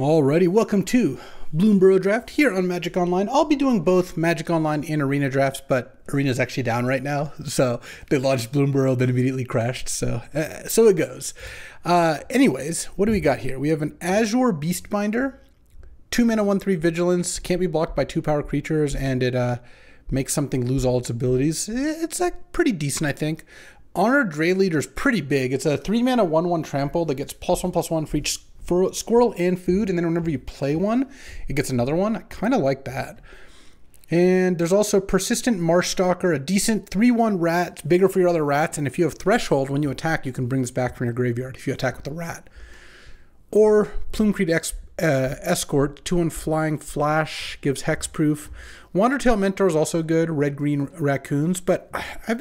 Alrighty, welcome to Bloomburrow Draft here on Magic Online. I'll be doing both Magic Online and Arena drafts, but Arena's actually down right now, so they launched Bloomburrow, then immediately crashed, so it goes. Anyways, what do we got here? We have an Azure Beastbinder, 2 mana, 1/3 Vigilance, can't be blocked by 2 power creatures, and it makes something lose all its abilities. It's like pretty decent, I think. Honored Dray Leader's pretty big. It's a 3 mana 1/1 trample that gets +1/+1 for each squirrel and food, and then whenever you play one, it gets another one. I kind of like that. And there's also Persistent Marshstalker, a decent 3/1 rat, bigger for your other rats, and if you have Threshold, when you attack, you can bring this back from your graveyard if you attack with a rat. Or Plumecrete Escort, 2/1 flying flash, gives hexproof. Wandertail Mentor is also good, red-green raccoons, but I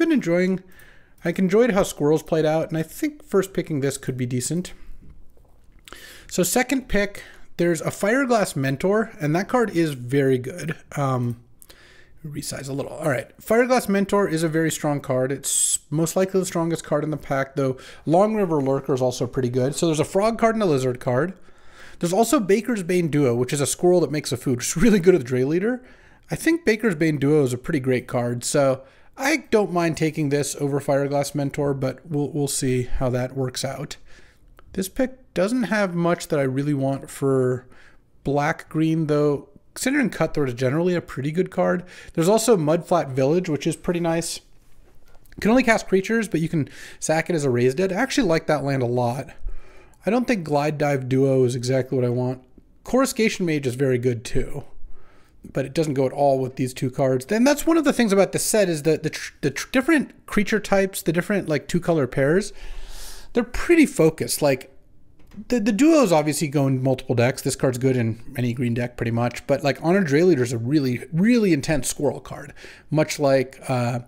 enjoyed how Squirrels played out, and I think first picking this could be decent. So second pick, there's a Fireglass Mentor, and that card is very good. Resize a little. All right, Fireglass Mentor is a very strong card. It's most likely the strongest card in the pack, though Long River Lurker is also pretty good. So there's a Frog card and a Lizard card. There's also Baker's Bane Duo, which is a squirrel that makes a food, which is really good with Dray Leader. I think Baker's Bane Duo is a pretty great card, so I don't mind taking this over Fireglass Mentor, but we'll see how that works out. This pick doesn't have much that I really want for black-green, though considering Cutthroat is generally a pretty good card. There's also Mudflat Village, which is pretty nice. You can only cast creatures, but you can sack it as a Raise Dead. I actually like that land a lot. I don't think Glide Dive Duo is exactly what I want. Coruscation Mage is very good too, but it doesn't go at all with these two cards. Then that's one of the things about this set is that the different creature types, the different like 2-color pairs, they're pretty focused. Like the duos obviously go in multiple decks. This card's good in any green deck pretty much, but like Honored Dray Leader is a really, really intense squirrel card. Much like Head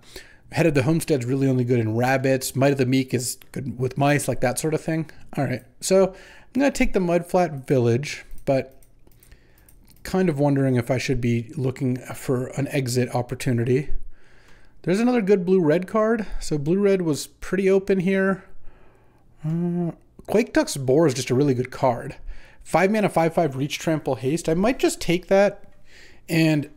of the Homestead's really only good in rabbits. Might of the Meek is good with mice, like that sort of thing. All right, so I'm gonna take the Mudflat Village, but kind of wondering if I should be looking for an exit opportunity. There's another good blue-red card. So blue-red was pretty open here. Quaketuck's Boar is just a really good card. 5 mana, 5/5 Reach, Trample, Haste. I might just take that and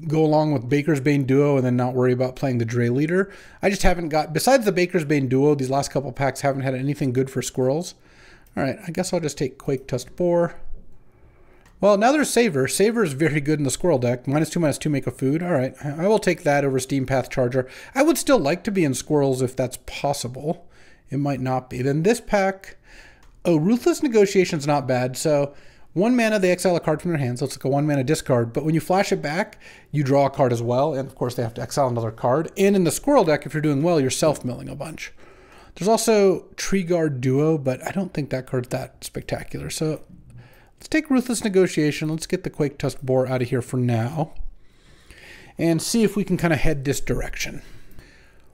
go along with Baker's Bane Duo and then not worry about playing the Dray Leader. I just haven't got, besides the Baker's Bane Duo, these last couple packs haven't had anything good for Squirrels. All right, I guess I'll just take Quaketuck Boar. Well, now there's Saver. Saver is very good in the Squirrel deck. -2/-2 make a food. All right, I will take that over Steam Path Charger. I would still like to be in Squirrels if that's possible. It might not be. Then this pack, oh, Ruthless Negotiation's not bad. So 1 mana, they exile a card from their hand, so it's like a 1 mana discard. But when you flash it back, you draw a card as well. And of course, they have to exile another card. And in the Squirrel deck, if you're doing well, you're self-milling a bunch. There's also Tree Guard Duo, but I don't think that card's that spectacular. So let's take Ruthless Negotiation. Let's get the Quaketuck Boar out of here for now and see if we can kind of head this direction.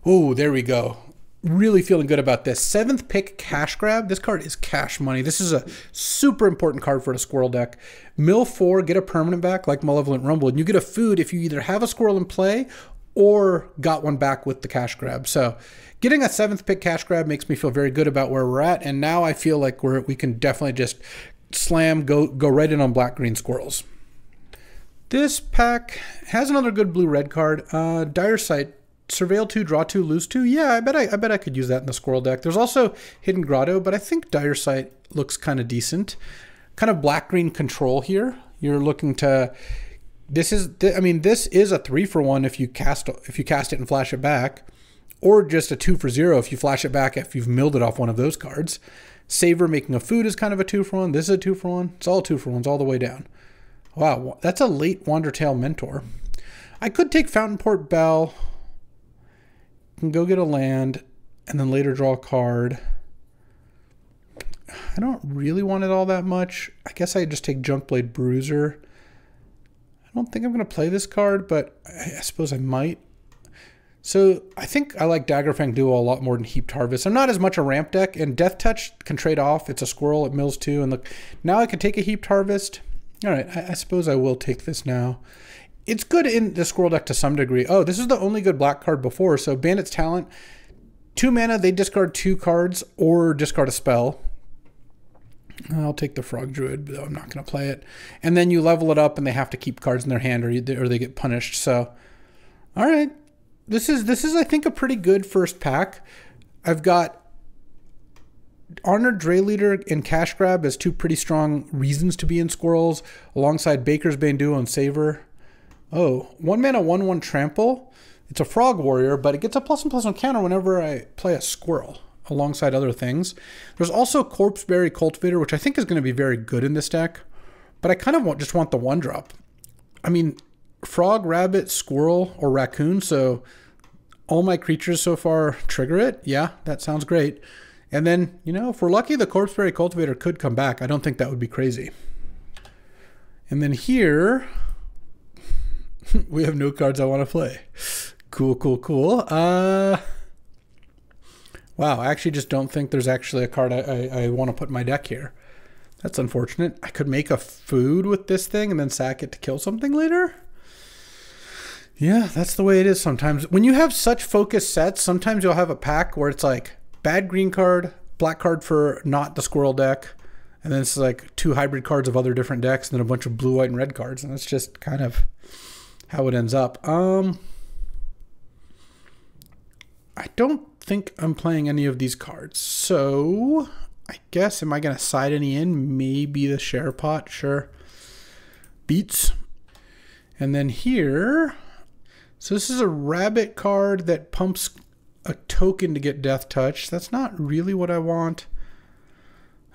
Oh, there we go. Really feeling good about this. 7th pick, Cash Grab. This card is cash money. This is a super important card for a Squirrel deck. Mill 4, get a permanent back like Malevolent Rumble, and you get a food if you either have a Squirrel in play or got one back with the Cash Grab. So getting a 7th pick Cash Grab makes me feel very good about where we're at, and now I feel like we can definitely just slam, go right in on black-green Squirrels. This pack has another good blue-red card. Dire Sight. Surveil 2, draw 2, lose 2. Yeah, I bet I could use that in the Squirrel deck. There's also Hidden Grotto, but I think Dire Sight looks kind of decent. Kind of black-green control here. You're looking to. This is a 3-for-1 if you cast it and flash it back, or just a 2-for-0 if you flash it back if you've milled it off one of those cards. Saver making a food is kind of a 2-for-1. This is a 2-for-1. It's all 2-for-1s all the way down. Wow, that's a late Wandertail Mentor. I could take Fountainport Bell. Can go get a land and then later draw a card. I don't really want it all that much. I guess I just take Junkblade Bruiser. I don't think I'm going to play this card, but I suppose I might. So I think I like Daggerfang Duo a lot more than Heaped Harvest. I'm not as much a ramp deck, and Death Touch can trade off. It's a squirrel, it mills too. And look, now I can take a Heaped Harvest. All right, I suppose I will take this now. It's good in the Squirrel deck to some degree. Oh, this is the only good black card before. So Bandit's Talent, 2 mana, they discard 2 cards or discard a spell. I'll take the Frog Druid, though I'm not going to play it. And then you level it up, and they have to keep cards in their hand, or they get punished. So, all right, this is I think a pretty good first pack. I've got Honored Dray Leader and Cash Grab as two pretty strong reasons to be in Squirrels, alongside Baker's Bane Duo and Saver. Oh, 1 mana 1/1 Trample. It's a Frog Warrior, but it gets a +1/+1 counter whenever I play a Squirrel, alongside other things. There's also Corpseberry Cultivator, which I think is going to be very good in this deck, but I kind of just want the 1-drop. I mean, Frog, Rabbit, Squirrel, or Raccoon, so all my creatures so far trigger it. Yeah, that sounds great. And then, you know, if we're lucky, the Corpseberry Cultivator could come back. I don't think that would be crazy. And then here, we have no cards I want to play. Cool, cool, cool. Wow, I actually just don't think there's actually a card I want to put in my deck here. That's unfortunate. I could make a food with this thing and then sack it to kill something later. Yeah, that's the way it is sometimes. When you have such focused sets, sometimes you'll have a pack where it's like bad green card, black card for not the Squirrel deck, and then it's like 2 hybrid cards of other different decks, and then a bunch of blue, white, and red cards, and that's just kind of how it ends up. I don't think I'm playing any of these cards, so I guess, am I going to side any in? Maybe the Share Pot, sure. Beats. And then here, so this is a Rabbit card that pumps a token to get Death Touch. That's not really what I want.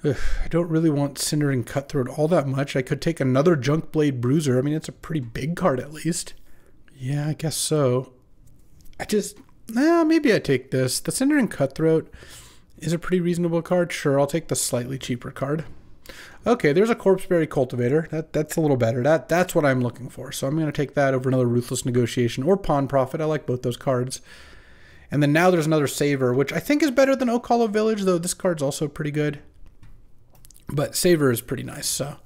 Ugh, I don't really want Cindering Cutthroat all that much. I could take another Junkblade Bruiser. I mean, it's a pretty big card at least. Yeah, I guess so. Maybe I take this. The Cindering Cutthroat is a pretty reasonable card. Sure, I'll take the slightly cheaper card. Okay, there's a Corpseberry Cultivator. That's a little better. That's what I'm looking for. So I'm going to take that over another Ruthless Negotiation or Pawn Profit. I like both those cards. And then now there's another Saver, which I think is better than Oak Hollow Village, though this card's also pretty good. But Saver is pretty nice. So,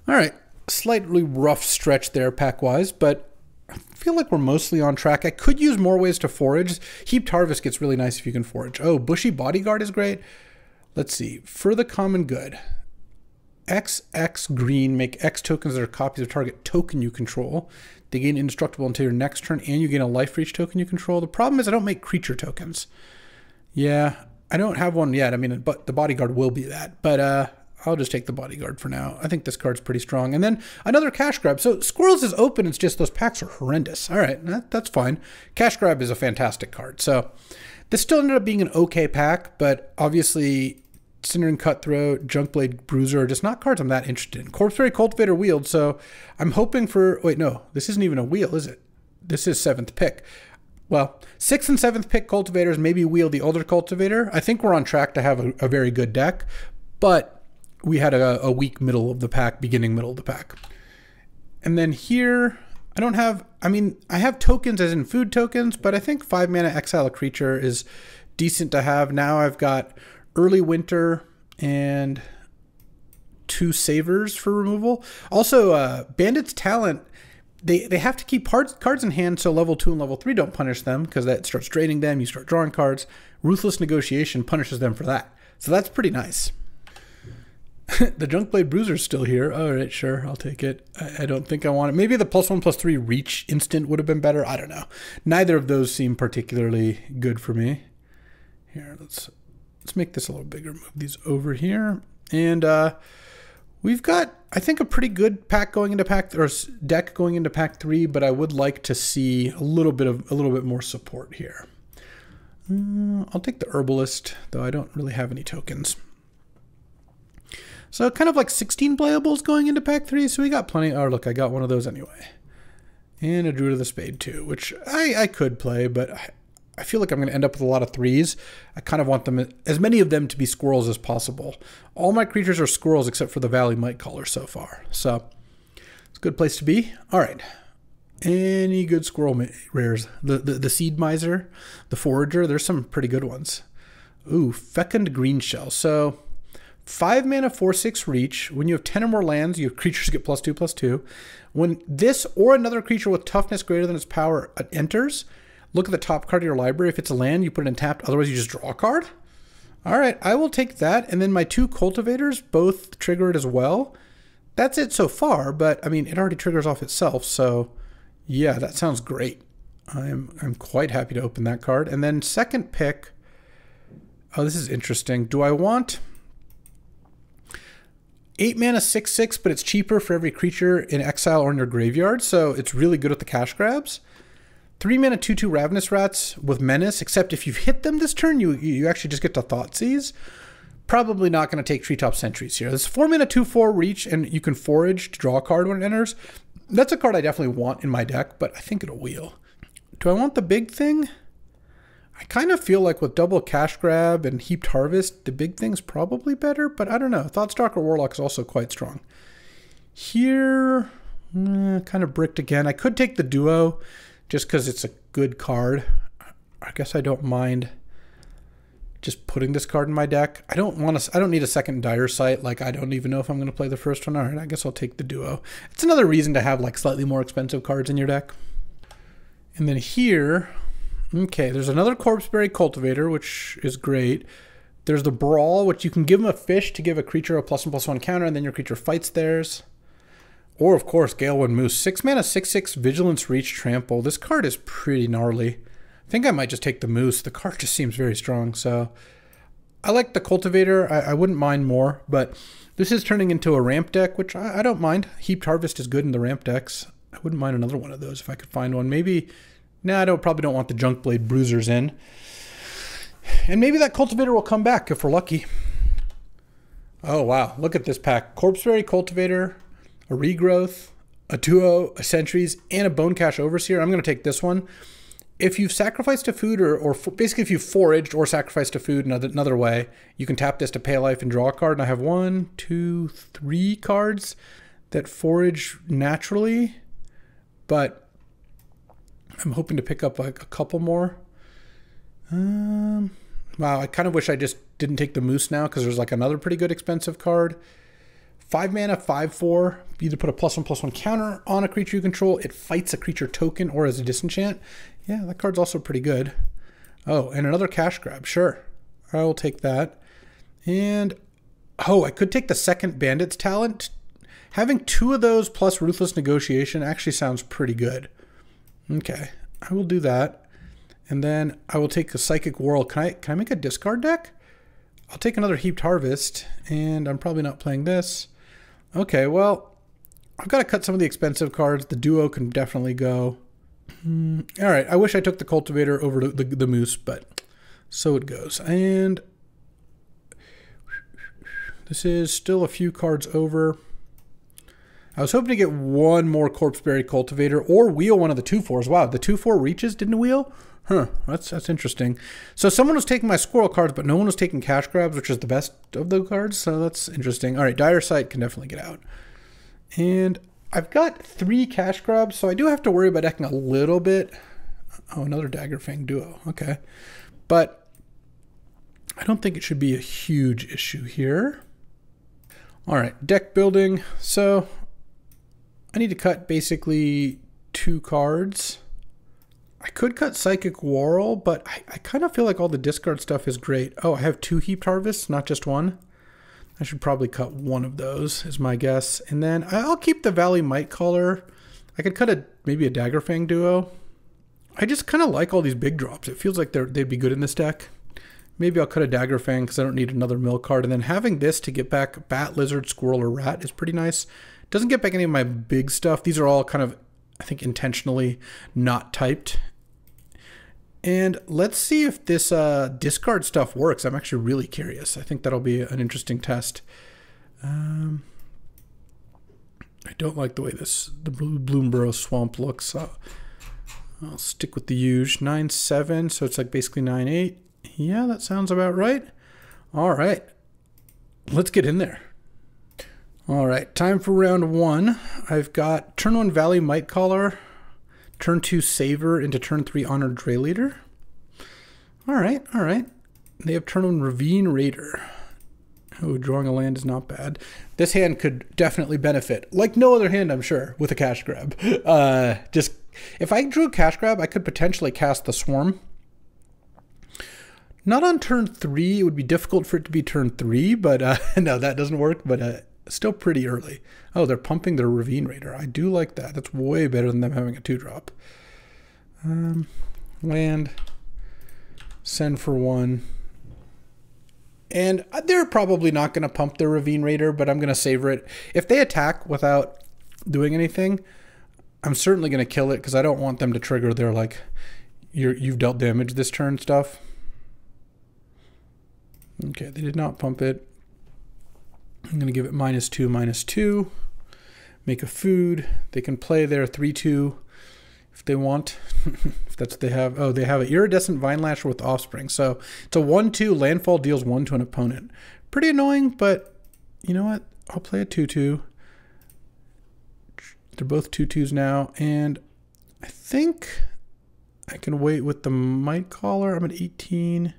all right, slightly rough stretch there pack-wise, but I feel like we're mostly on track. I could use more ways to forage. Heaped Harvest gets really nice if you can forage. Oh, Bushy Bodyguard is great. Let's see. For the common good, XX green, make X tokens that are copies of target token you control. They gain indestructible until your next turn, and you gain a life for each token you control. The problem is I don't make creature tokens. Yeah, I don't have one yet. I mean, but the Bodyguard will be that. But I'll just take the Bodyguard for now. I think this card's pretty strong. And then another Cash Grab. So Squirrels is open. It's just those packs are horrendous. All right, that's fine. Cash Grab is a fantastic card. So this still ended up being an okay pack, but obviously Cindering Cutthroat, Junkblade Bruiser are just not cards I'm that interested in. Corpseberry Cultivator wheeled, so I'm hoping for... Wait, no, this isn't even a wheel, is it? This is 7th pick. Well, 6th and 7th pick cultivators maybe wheel the older cultivator. I think we're on track to have a very good deck, but we had a weak middle of the pack, middle of the pack. And then here, I don't have... I mean, I have tokens as in food tokens, but I think 5 mana exile a creature is decent to have. Now I've got Early Winter and 2 Savers for removal. Also, Bandit's Talent, they have to keep cards in hand so level 2 and level 3 don't punish them, because that starts draining them, you start drawing cards. Ruthless Negotiation punishes them for that. So that's pretty nice. The Junkblade Bruiser's still here. All right, sure, I'll take it. I don't think I want it. Maybe the +1/+3 reach instant would have been better. I don't know. Neither of those seem particularly good for me. Here, let's make this a little bigger. Move these over here. And we've got, I think, a pretty good pack going into pack, or deck going into pack 3, but I would like to see a little bit more support here. I'll take the Herbalist, though I don't really have any tokens. So kind of like 16 playables going into pack 3, so we got plenty. Oh, look, I got one of those anyway. And a Druid of the Spade too, which I could play, but I feel like I'm going to end up with a lot of 3s. I kind of want them, as many of them, to be Squirrels as possible. All my creatures are Squirrels except for the Valley Mightcaller so far. So it's a good place to be. All right. Any good Squirrel rares? The Seed Miser, the Forager, there's some pretty good ones. Ooh, Fecund Greenshell. So 5 mana, 4/6 reach. When you have 10 or more lands, your creatures get +2/+2. When this or another creature with toughness greater than its power enters, look at the top card of your library. If it's a land, you put it in tapped. Otherwise, you just draw a card. All right, I will take that. And then my 2 cultivators both triggered as well. That's it so far, but I mean, it already triggers off itself. So yeah, that sounds great. I'm quite happy to open that card. And then second pick, oh, this is interesting. Do I want 8 mana 6/6, but it's cheaper for every creature in exile or in your graveyard, so it's really good with the cash grabs. 3 mana 2/2 Ravenous Rats with Menace, except if you've hit them this turn, you actually just get to Thoughtseize. Probably not going to take Treetop Sentries here. This 4 mana 2/4 reach, and you can forage to draw a card when it enters. That's a card I definitely want in my deck, but I think it'll wheel. Do I want the big thing? I kind of feel like with double cash grab and heaped harvest, the big thing's probably better, but I don't know. Thoughtstalker Warlock is also quite strong. Here, kind of bricked again. I could take the duo just because it's a good card. I guess I don't mind just putting this card in my deck. I don't need a second Dire Sight. Like, I don't even know if I'm going to play the first one. All right, I guess I'll take the duo. It's another reason to have like slightly more expensive cards in your deck. And then here, okay, there's another Corpseberry Cultivator, which is great. There's the Brawl, which you can give them a fish to give a creature a +1/+1 counter, and then your creature fights theirs. Or, of course, Galewind Moose. 6 mana 6/6 Vigilance Reach Trample. This card is pretty gnarly. I think I might just take the Moose. The card just seems very strong, so I like the Cultivator. I wouldn't mind more, but this is turning into a ramp deck, which I don't mind. Heaped Harvest is good in the ramp decks. I wouldn't mind another one of those if I could find one. Maybe, no, I probably don't want the Junkblade Bruisers in. And maybe that Cultivator will come back if we're lucky. Oh, wow. Look at this pack. Corpseberry Cultivator, a Regrowth, a Duo, a Sentries, and a Bonecash Overseer. I'm going to take this one. If you've sacrificed a food, or basically if you've foraged or sacrificed a food another way, you can tap this to pay life and draw a card. And I have 1, 2, 3 cards that forage naturally, but I'm hoping to pick up like a couple more. Wow, I kind of wish I just didn't take the Moose now because there's like another pretty good expensive card. 5 mana, 5/4. Either put a +1/+1 counter on a creature you control. It fights a creature token or as a disenchant. Yeah, that card's also pretty good. Oh, and another cash grab. Sure, I will take that. And, oh, I could take the second Bandit's Talent. Having 2 of those plus Ruthless Negotiation actually sounds pretty good. Okay, I will do that. And then I will take a Psychic Whirl. Can I make a discard deck? I'll take another Heaped Harvest, and I'm probably not playing this. Okay, well, I've got to cut some of the expensive cards. The Duo can definitely go. All right, I wish I took the Cultivator over the Moose, but so it goes. And this is still a few cards over. I was hoping to get one more Corpseberry Cultivator or wheel one of the 2/4s. Wow, the 2/4 reaches didn't wheel? Huh, that's interesting. So someone was taking my Squirrel cards, but no one was taking cash grabs, which is the best of the cards, so that's interesting. All right, Dire Sight can definitely get out. And I've got 3 cash grabs, so I do have to worry about decking a little bit. Oh, another Daggerfang Duo, okay. But I don't think it should be a huge issue here. All right, deck building. So I need to cut basically 2 cards. I could cut Psychic Whirl, but I kind of feel like all the discard stuff is great. Oh, I have 2 Heaped Harvests, not just 1. I should probably cut one of those, is my guess. And then I'll keep the Valley Mightcaller. I could cut maybe a Daggerfang Duo. I just kind of like all these big drops. It feels like they'd be good in this deck. Maybe I'll cut a Daggerfang because I don't need another mill card. And then having this to get back Bat, Lizard, Squirrel, or Rat is pretty nice. Doesn't get back any of my big stuff. These are all kind of, I think, intentionally not typed. And let's see if this discard stuff works. I'm actually really curious. I think that'll be an interesting test. I don't like the way the Bloomburrow Swamp looks. I'll stick with the huge 9/7, so it's like basically 9/8. Yeah, that sounds about right. All right, let's get in there. All right, time for round 1. I've got turn 1 Valley Mightcaller, turn 2 Saver into turn 3 Honored Dray Leader. All right, all right. They have turn 1 Ravine Raider. Oh, drawing a land is not bad. This hand could definitely benefit, like no other hand, I'm sure, with a cash grab. Just if I drew a cash grab, I could potentially cast the Swarm. Not on turn 3. It would be difficult for it to be turn 3, but no, that doesn't work, but still pretty early. Oh, they're pumping their Ravine Raider. I do like that. That's way better than them having a 2-drop. Land, send for 1. And they're probably not going to pump their Ravine Raider, but I'm going to savor it. If they attack without doing anything, I'm certainly going to kill it because I don't want them to trigger their, like, you've dealt damage this turn stuff. Okay, they did not pump it. I'm going to give it -2, -2. Make a food. They can play their 3/2 if they want. If that's what they have. Oh, they have an Iridescent Vine Lasher with Offspring. So it's a 1/2. Landfall deals 1 to an opponent. Pretty annoying, but you know what? I'll play a 2/2. They're both 2/2s now. And I think I can wait with the Might Caller. I'm at 18.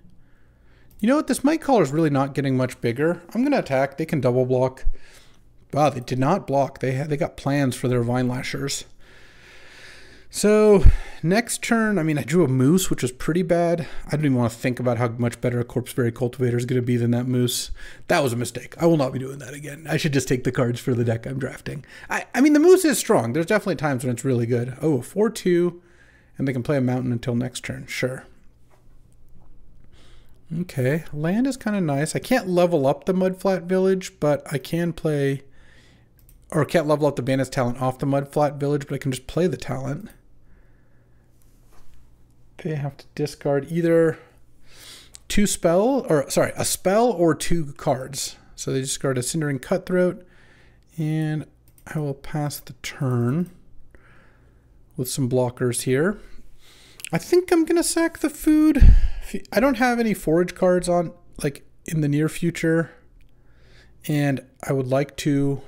You know what? This Might Caller is really not getting much bigger. I'm going to attack. They can double block. Wow, they did not block. They got plans for their Vine Lashers. So next turn, I mean, I drew a Moose, which was pretty bad. I don't even want to think about how much better a Corpseberry Cultivator is going to be than that Moose. That was a mistake. I will not be doing that again. I should just take the cards for the deck I'm drafting. I mean, the Moose is strong. There's definitely times when it's really good. Oh, a 4/2, and they can play a Mountain until next turn. Sure. Okay, land is kind of nice. I can't level up the Mudflat Village, but I can play, or can't level up the Bandit's Talent off the Mudflat Village, but I can just play the talent. They have to discard either a spell or 2 cards. So they discard a Cindering Cutthroat, and I will pass the turn with some blockers here. I think I'm gonna sack the food. I don't have any forage cards on, like, in the near future, and I would like to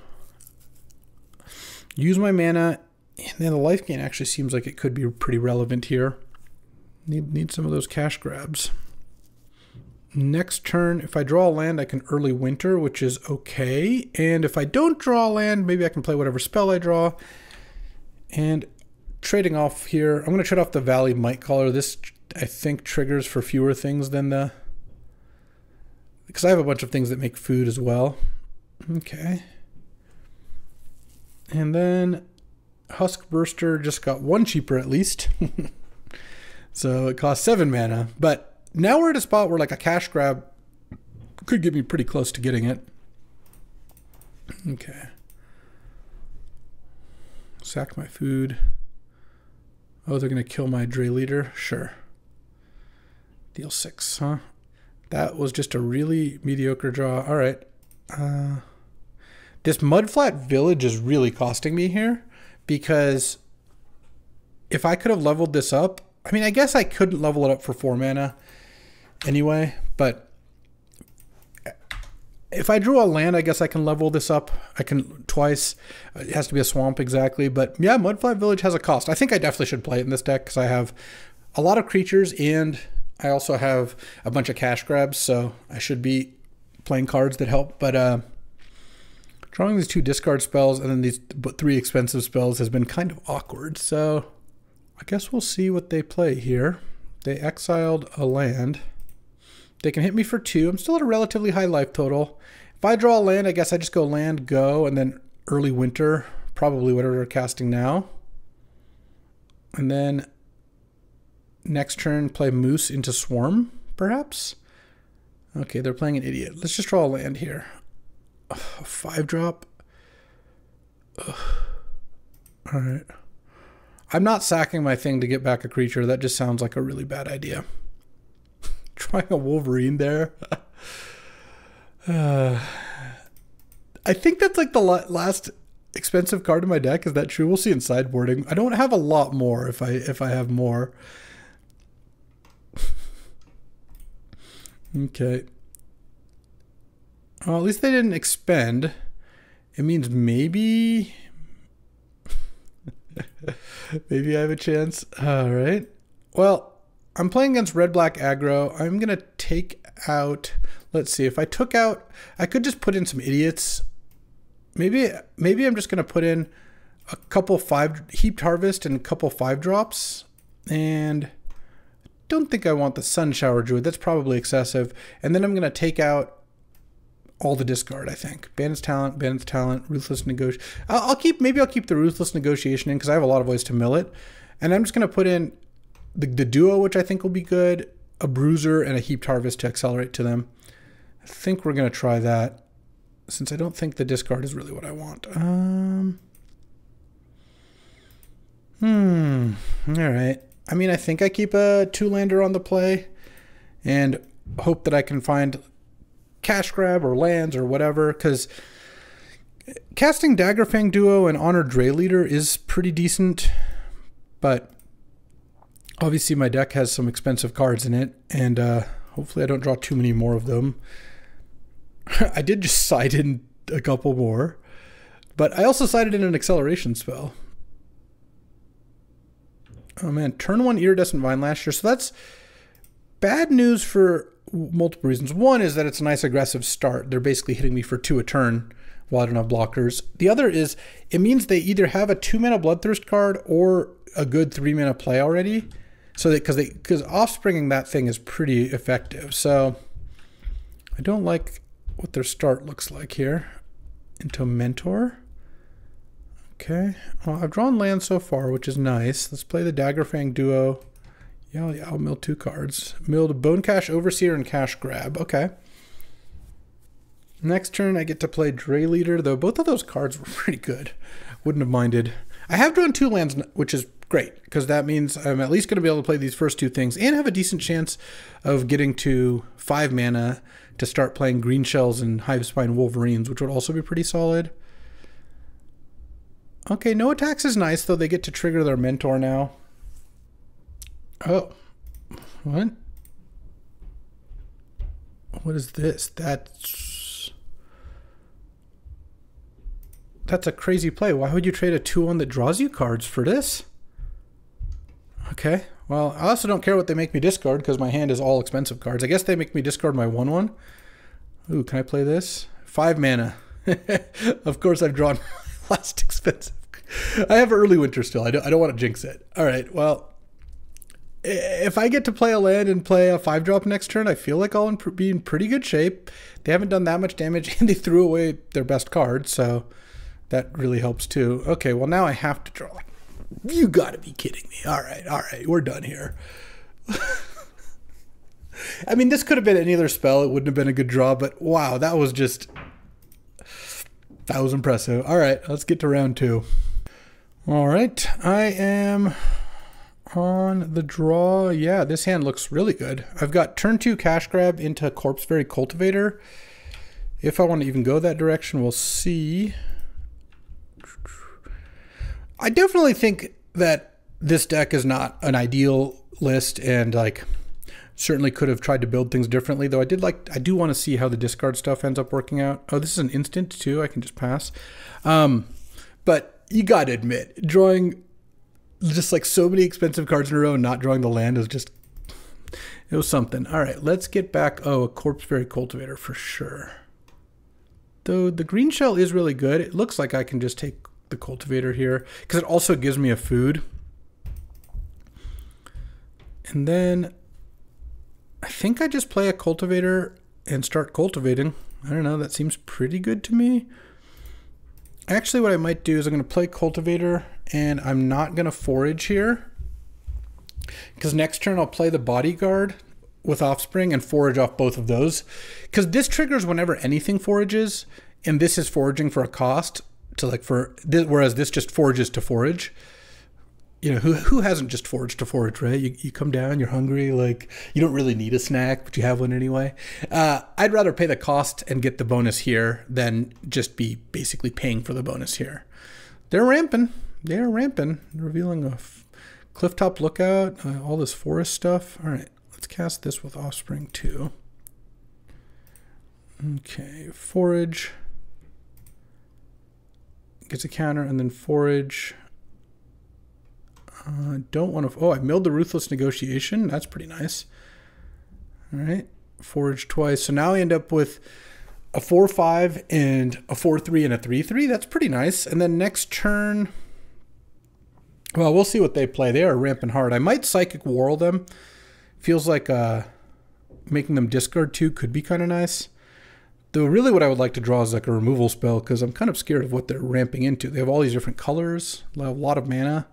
use my mana, and then the life gain actually seems like it could be pretty relevant here. Need some of those cash grabs. Next turn, if I draw a land, I can early winter, which is okay. And if I don't draw a land, maybe I can play whatever spell I draw. And trading off here, I'm going to trade off the Valley Might Caller. This, I think, triggers for fewer things than the... because I have a bunch of things that make food as well. Okay. And then Husk Burster just got 1 cheaper at least. So it costs 7 mana. But now we're at a spot where, like, a cash grab could get me pretty close to getting it. Okay. Sack my food. Oh, they're going to kill my Dray Leader? Sure. Deal 6, huh? That was just a really mediocre draw. All right. This Mudflat Village is really costing me here, because if I could have leveled this up, I mean, I guess I couldn't level it up for 4 mana anyway, but if I drew a land, I guess I can level this up. I can twice. It has to be a swamp exactly, but yeah, Mudflat Village has a cost. I think I definitely should play it in this deck because I have a lot of creatures and I also have a bunch of cash grabs, so I should be playing cards that help. But drawing these 2 discard spells and then these 3 expensive spells has been kind of awkward, so I guess we'll see what they play here. They exiled a land. They can hit me for 2. I'm still at a relatively high life total. If I draw a land, I guess I just go land, go, and then early winter, probably whatever they're casting now. And then next turn, play Moose into Swarm, perhaps? Okay, they're playing an Idiot. Let's just draw a land here. A 5-drop. All right. I'm not sacking my thing to get back a creature. That just sounds like a really bad idea. Trying a Wolverine there. I think that's like the last expensive card in my deck. Is that true? We'll see in sideboarding. I don't have a lot more if I have more. Okay. Well, at least they didn't expend. It means maybe... maybe I have a chance. All right. Well, I'm playing against red-black aggro. I'm going to take out... let's see. If I took out... I could just put in some idiots. Maybe I'm just going to put in a couple 5... Heaped Harvest and a couple 5-drops. And don't think I want the Sun Shower Druid. That's probably excessive. And then I'm going to take out all the discard, I think. Bandit's Talent, Ruthless Negotiation. Maybe I'll keep the Ruthless Negotiation in because I have a lot of ways to mill it. And I'm just going to put in the duo, which I think will be good, a Bruiser, and a Heaped Harvest to accelerate to them. I think we're going to try that since I don't think the discard is really what I want. All right. I mean, I think I keep a 2-lander on the play and hope that I can find cash grab or lands or whatever, because casting Daggerfang Duo and Honor Dray Leader is pretty decent, but obviously my deck has some expensive cards in it, and hopefully I don't draw too many more of them. I did just side in a couple more, but I also sided in an acceleration spell. Oh man, turn 1 Iridescent Vine last year, so that's bad news for multiple reasons. One is that it's a nice aggressive start. They're basically hitting me for 2 a turn while I don't have blockers. The other is it means they either have a 2-mana Bloodthirst card or a good 3-mana play already. So because offspringing that thing is pretty effective. So I don't like what their start looks like here. Into Mentor. Okay. Well, I've drawn land so far, which is nice. Let's play the Daggerfang Duo. Yeah, I'll mill 2 cards. Milled Bone Cache Overseer and Cash Grab. Okay. Next turn, I get to play Dray Leader, though both of those cards were pretty good. Wouldn't have minded. I have drawn 2 lands, which is great, because that means I'm at least going to be able to play these first 2 things and have a decent chance of getting to 5 mana to start playing Green Shells and Hivespine Wolverines, which would also be pretty solid. Okay, no attacks is nice, though they get to trigger their Mentor now. Oh, what? What is this? That's a crazy play. Why would you trade a 2-1 that draws you cards for this? Okay, well, I also don't care what they make me discard because my hand is all expensive cards. I guess they make me discard my 1-1. Ooh, can I play this? 5 mana. Of course I've drawn my last expensive. I have early winter still. I don't want to jinx it. All right, well, if I get to play a land and play a 5-drop next turn, I feel like I'll be in pretty good shape. They haven't done that much damage, and they threw away their best card, so that really helps too. Okay, well now I have to draw. You gotta be kidding me. All right, we're done here. I mean, this could have been any other spell. It wouldn't have been a good draw, but wow, that was impressive. All right, let's get to round 2. All right, I am on the draw. Yeah, this hand looks really good. I've got turn 2 Cash Grab into Corpseberry Cultivator. If I want to even go that direction, we'll see. I definitely think that this deck is not an ideal list, and like certainly could have tried to build things differently, though I do want to see how the discard stuff ends up working out. Oh, this is an instant too. I can just pass. But you got to admit, drawing just like so many expensive cards in a row and not drawing the land is just, it was something. All right, let's get back. Oh, a Corpseberry Cultivator for sure. Though the green shell is really good. It looks like I can just take the Cultivator here because it also gives me a food. And then I think I just play a Cultivator and start cultivating. I don't know, that seems pretty good to me. Actually, what I might do is I'm going to play Cultivator, and I'm not going to forage here, because next turn I'll play the Bodyguard with Offspring and forage off both of those, because this triggers whenever anything forages, and this is foraging for a cost to like for this, whereas this just forages to forage. You know, who hasn't just foraged to forage, right? You come down, you're hungry, like you don't really need a snack, but you have one anyway. I'd rather pay the cost and get the bonus here than just be basically paying for the bonus here. They're ramping. They are ramping. Revealing a Clifftop Lookout, all this forest stuff. All right, let's cast this with Offspring too. Okay, forage. Gets a counter and then forage. Don't want to... Oh, I milled the Ruthless Negotiation. That's pretty nice. All right. Forage twice. So now I end up with a 4-5 and a 4-3 and a 3-3. That's pretty nice. And then next turn... Well, we'll see what they play. They are ramping hard. I might Psychic Whirl them Feels like making them discard 2 could be kind of nice. Though really what I would like to draw is like a removal spell, because I'm kind of scared of what they're ramping into. They have all these different colors, a lot of mana.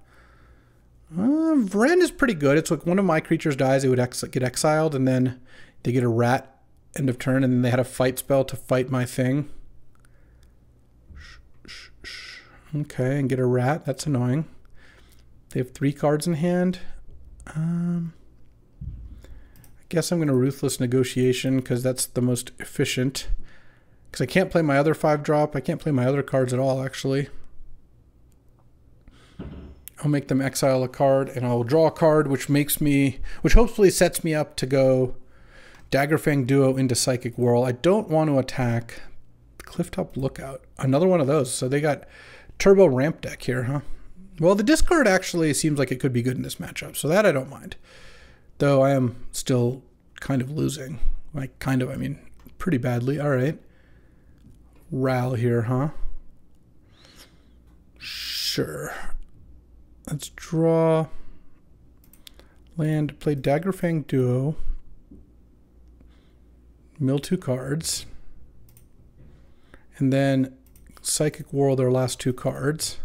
Vren is pretty good. It's like one of my creatures dies, it would get exiled, and then they get a rat end of turn, and then they had a fight spell to fight my thing. Okay, and get a rat. That's annoying. They have 3 cards in hand. I guess I'm going to Ruthless Negotiation, because that's the most efficient. Because I can't play my other 5-drop. I can't play my other cards at all, actually. I'll make them exile a card, and I'll draw a card, which hopefully sets me up to go Daggerfang Duo into Psychic Whirl. I don't want to attack Clifftop Lookout. Another one of those. So they got Turbo Ramp deck here, huh? Well, the discard actually seems like it could be good in this matchup, so that I don't mind. Though I am still kind of losing. Like, kind of, I mean, pretty badly. All right. Ral here, huh? Sure. Let's draw land, play Daggerfang Duo, mill 2 cards, and then Psychic Whirl their last 2 cards,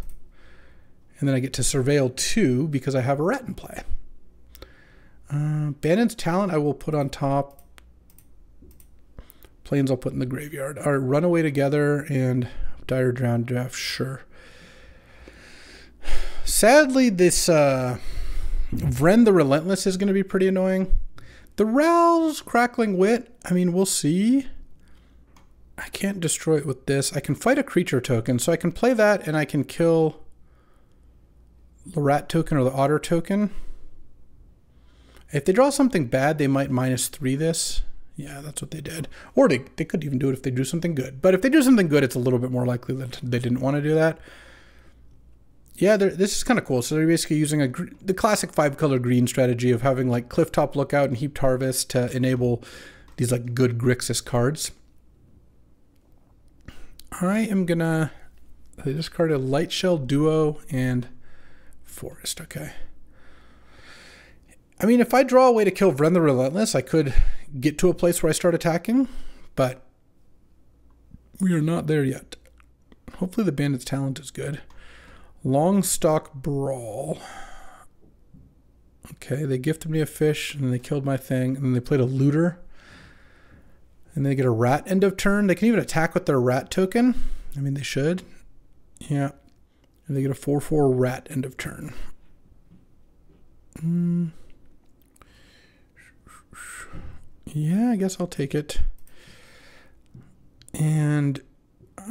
and then I get to Surveil 2 because I have a rat in play. Bandit's Talent I will put on top. Plains I'll put in the graveyard. All right, Runaway Together and Dire Drown Draft, sure. Sadly, this Vren the Relentless is going to be pretty annoying. The Ral's Crackling Wit, I mean, we'll see. I can't destroy it with this. I can fight a creature token, so I can play that and I can kill the rat token or the otter token. If they draw something bad, they might -3 this. Yeah, that's what they did. Or they could even do it if they do something good. But if they do something good, it's a little bit more likely that they didn't want to do that. Yeah, this is kind of cool. So they're basically using the classic 5-color green strategy of having like Clifftop Lookout and Heaped Harvest to enable these like good Grixis cards. I am gonna discard a Light Shell Duo and Forest. Okay. I mean, if I draw a way to kill Vren the Relentless, I could get to a place where I start attacking, but we are not there yet. Hopefully the Bandit's Talent is good. Longstock Brawl. Okay, they gifted me a fish, and then they killed my thing, and then they played a Looter. And they get a rat end of turn. They can even attack with their rat token. I mean, they should. Yeah. And they get a 4/4 rat end of turn. Yeah, I guess I'll take it. And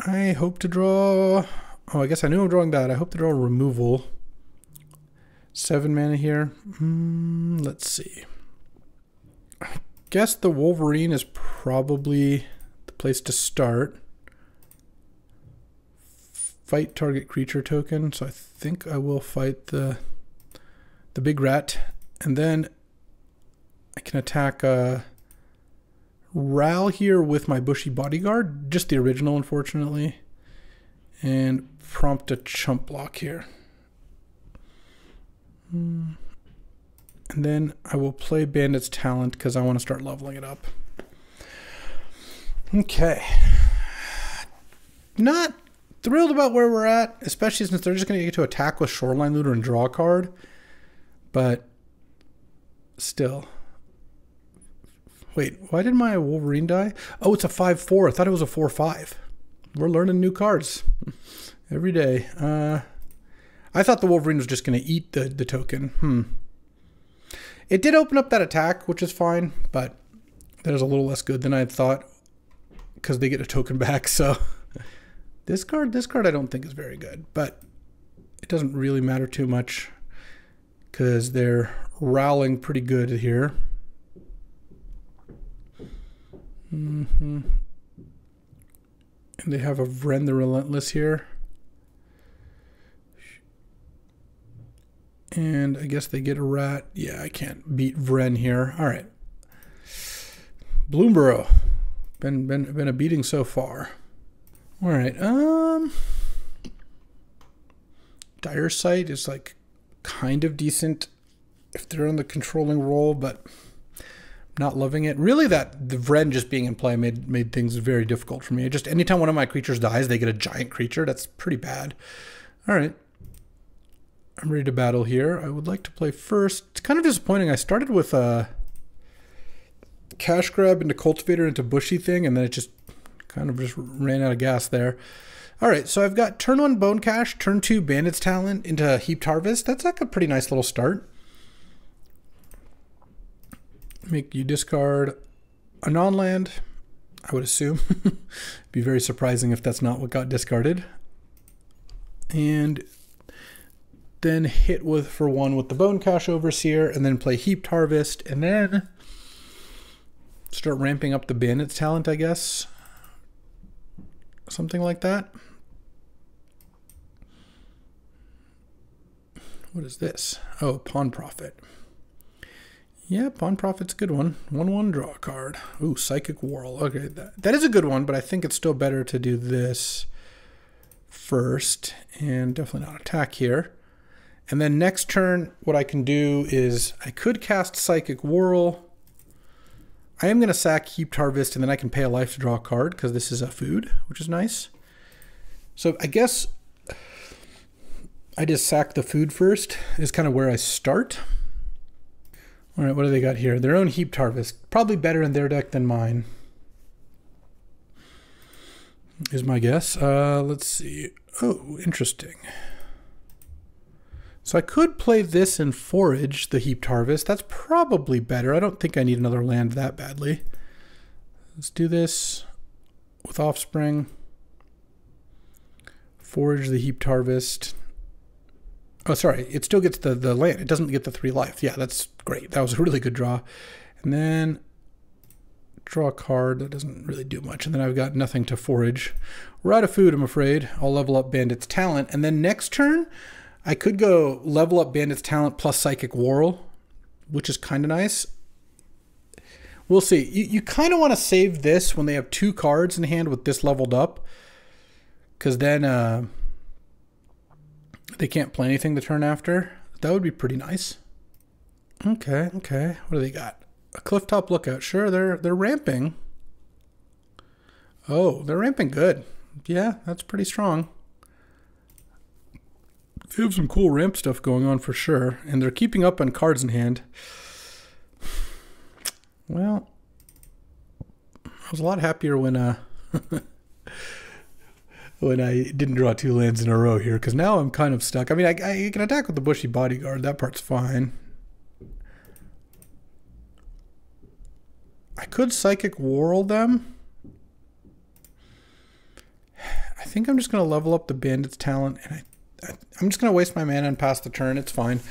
I hope to draw... Oh, I guess I knew I'm drawing that. I hope to draw a removal. 7 mana here. Let's see. I guess the Wolverine is probably the place to start. Fight target creature token. So I think I will fight the big rat. And then I can attack Ral here with my Bushy Bodyguard. Just the original, unfortunately. And prompt a chump block here. And then I will play Bandit's Talent because I want to start leveling it up. Okay. Not thrilled about where we're at, especially since they're just going to get to attack with Shoreline Looter and draw a card. But still. Wait, why did my Wolverine die? Oh, it's a 5/4. I thought it was a 4/5. We're learning new cards every day. I thought the Wolverine was just going to eat the token. It did open up that attack, which is fine, but that is a little less good than I had thought because they get a token back. So this card I don't think is very good, but it doesn't really matter too much because they're rowling pretty good here. And they have a Vren the Relentless here. And I guess they get a rat. Yeah, I can't beat Vren here. All right. Bloomburrow. Been a beating so far. All right. Dire Sight is like kind of decent if they're in the controlling role, but Not loving it. Really, that the Vren just being in play made things very difficult for me. Just anytime one of my creatures dies, they get a giant creature. That's pretty bad. All right. I'm ready to battle here. I would like to play first. It's kind of disappointing. I started with a cash grab into Cultivator into Bushy thing, and then it just kind of just ran out of gas there. All right, so I've got turn 1 Bone Cache, turn 2 Bandit's Talent into Heaped Harvest. That's like a pretty nice little start. Make you discard a non-land, I would assume. Be very surprising if that's not what got discarded. And then hit for 1 with the Bone Cache Overseer, and then play Heaped Harvest, and then start ramping up the Bandit's Talent, I guess. Something like that. What is this? Oh, Pawn Prophet. Yeah, Pawn Prophet's a good one. 1/1, draw a card. Ooh, Psychic Whirl. Okay, that is a good one, but I think it's still better to do this first, and definitely not attack here. And then next turn, what I can do is I could cast Psychic Whirl. I am going to sack Heaped Harvest, and then I can pay a life to draw a card, because this is a food, which is nice. So I guess I just sack the food first, is kind of where I start. All right, what do they got here? Their own Heaped Harvest. Probably better in their deck than mine, is my guess. Let's see. Oh, interesting. So I could play this and Forage the Heaped Harvest. That's probably better. I don't think I need another land that badly. Let's do this with Offspring. Forage the Heaped Harvest. Oh, sorry. It still gets the land. It doesn't get the 3 life. Yeah, that's great. That was a really good draw. And then draw a card. That doesn't really do much. And then I've got nothing to forage. We're out of food, I'm afraid. I'll level up Bandit's Talent. And then next turn, I could go level up Bandit's Talent plus Psychic Whirl, which is kind of nice. We'll see. You kind of want to save this when they have 2 cards in hand with this leveled up, because then they can't play anything the turn after. That would be pretty nice. Okay. What do they got? A Clifftop Lookout. Sure, they're ramping. Oh, they're ramping good. Yeah, that's pretty strong. They have some cool ramp stuff going on for sure, and they're keeping up on cards in hand. Well, I was a lot happier when when I didn't draw 2 lands in a row here, because now I'm kind of stuck. I mean, I can attack with the Bushy Bodyguard. That part's fine. I could Psychic Whirl them. I think I'm just going to level up the Bandit's Talent, and I'm just going to waste my mana and pass the turn. It's fine.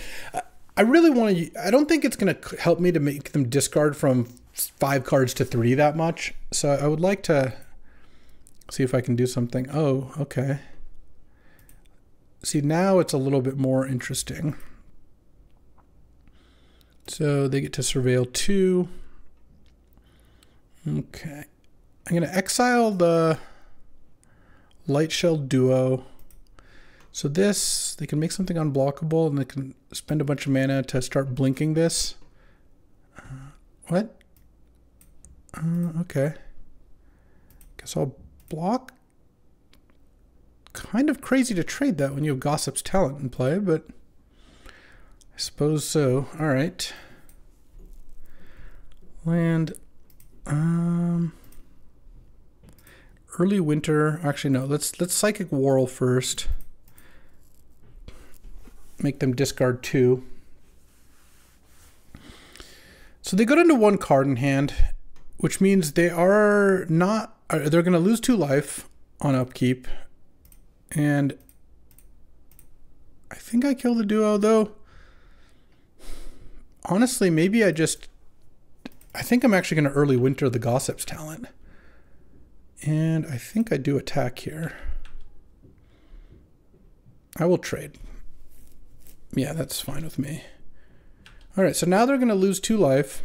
I really want to... I don't think it's going to help me to make them discard from 5 cards to 3 that much. So I would like to see if I can do something. Oh, okay. See, now it's a little bit more interesting. So they get to Surveil 2. Okay. I'm going to exile the Lightshell Duo. So this, they can make something unblockable, and they can spend a bunch of mana to start blinking this. What? Okay. Guess I'll block. Kind of crazy to trade that when you have Gossip's Talent in play, but I suppose so. All right. Land. Early Winter. Actually, no. Let's Psychic Whirl first. Make them discard 2. So they go down to 1 card in hand, which means they are not... They're going to lose 2 life on upkeep. And I think I kill the duo, though. Honestly, maybe I think I'm actually going to Early Winter the Gossip's Talent. And I think I do attack here. I will trade. Yeah, that's fine with me. All right, so now they're going to lose 2 life.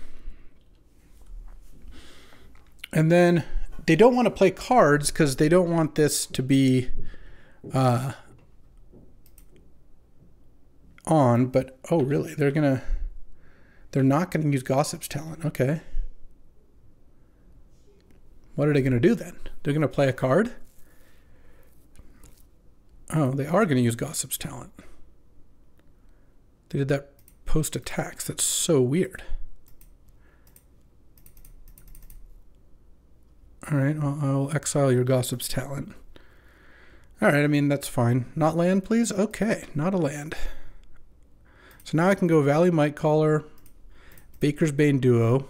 And then they don't want to play cards because they don't want this to be on. But, oh, really? They're not going to use Gossip's Talent. Okay. What are they going to do then? They're going to play a card? Oh, they are going to use Gossip's Talent. They did that post-attacks. That's so weird. All right, I'll exile your Gossip's Talent. All right, I mean, that's fine. Not land, please? Okay, not a land. So now I can go Valley Might Caller, Baker's Bane Duo.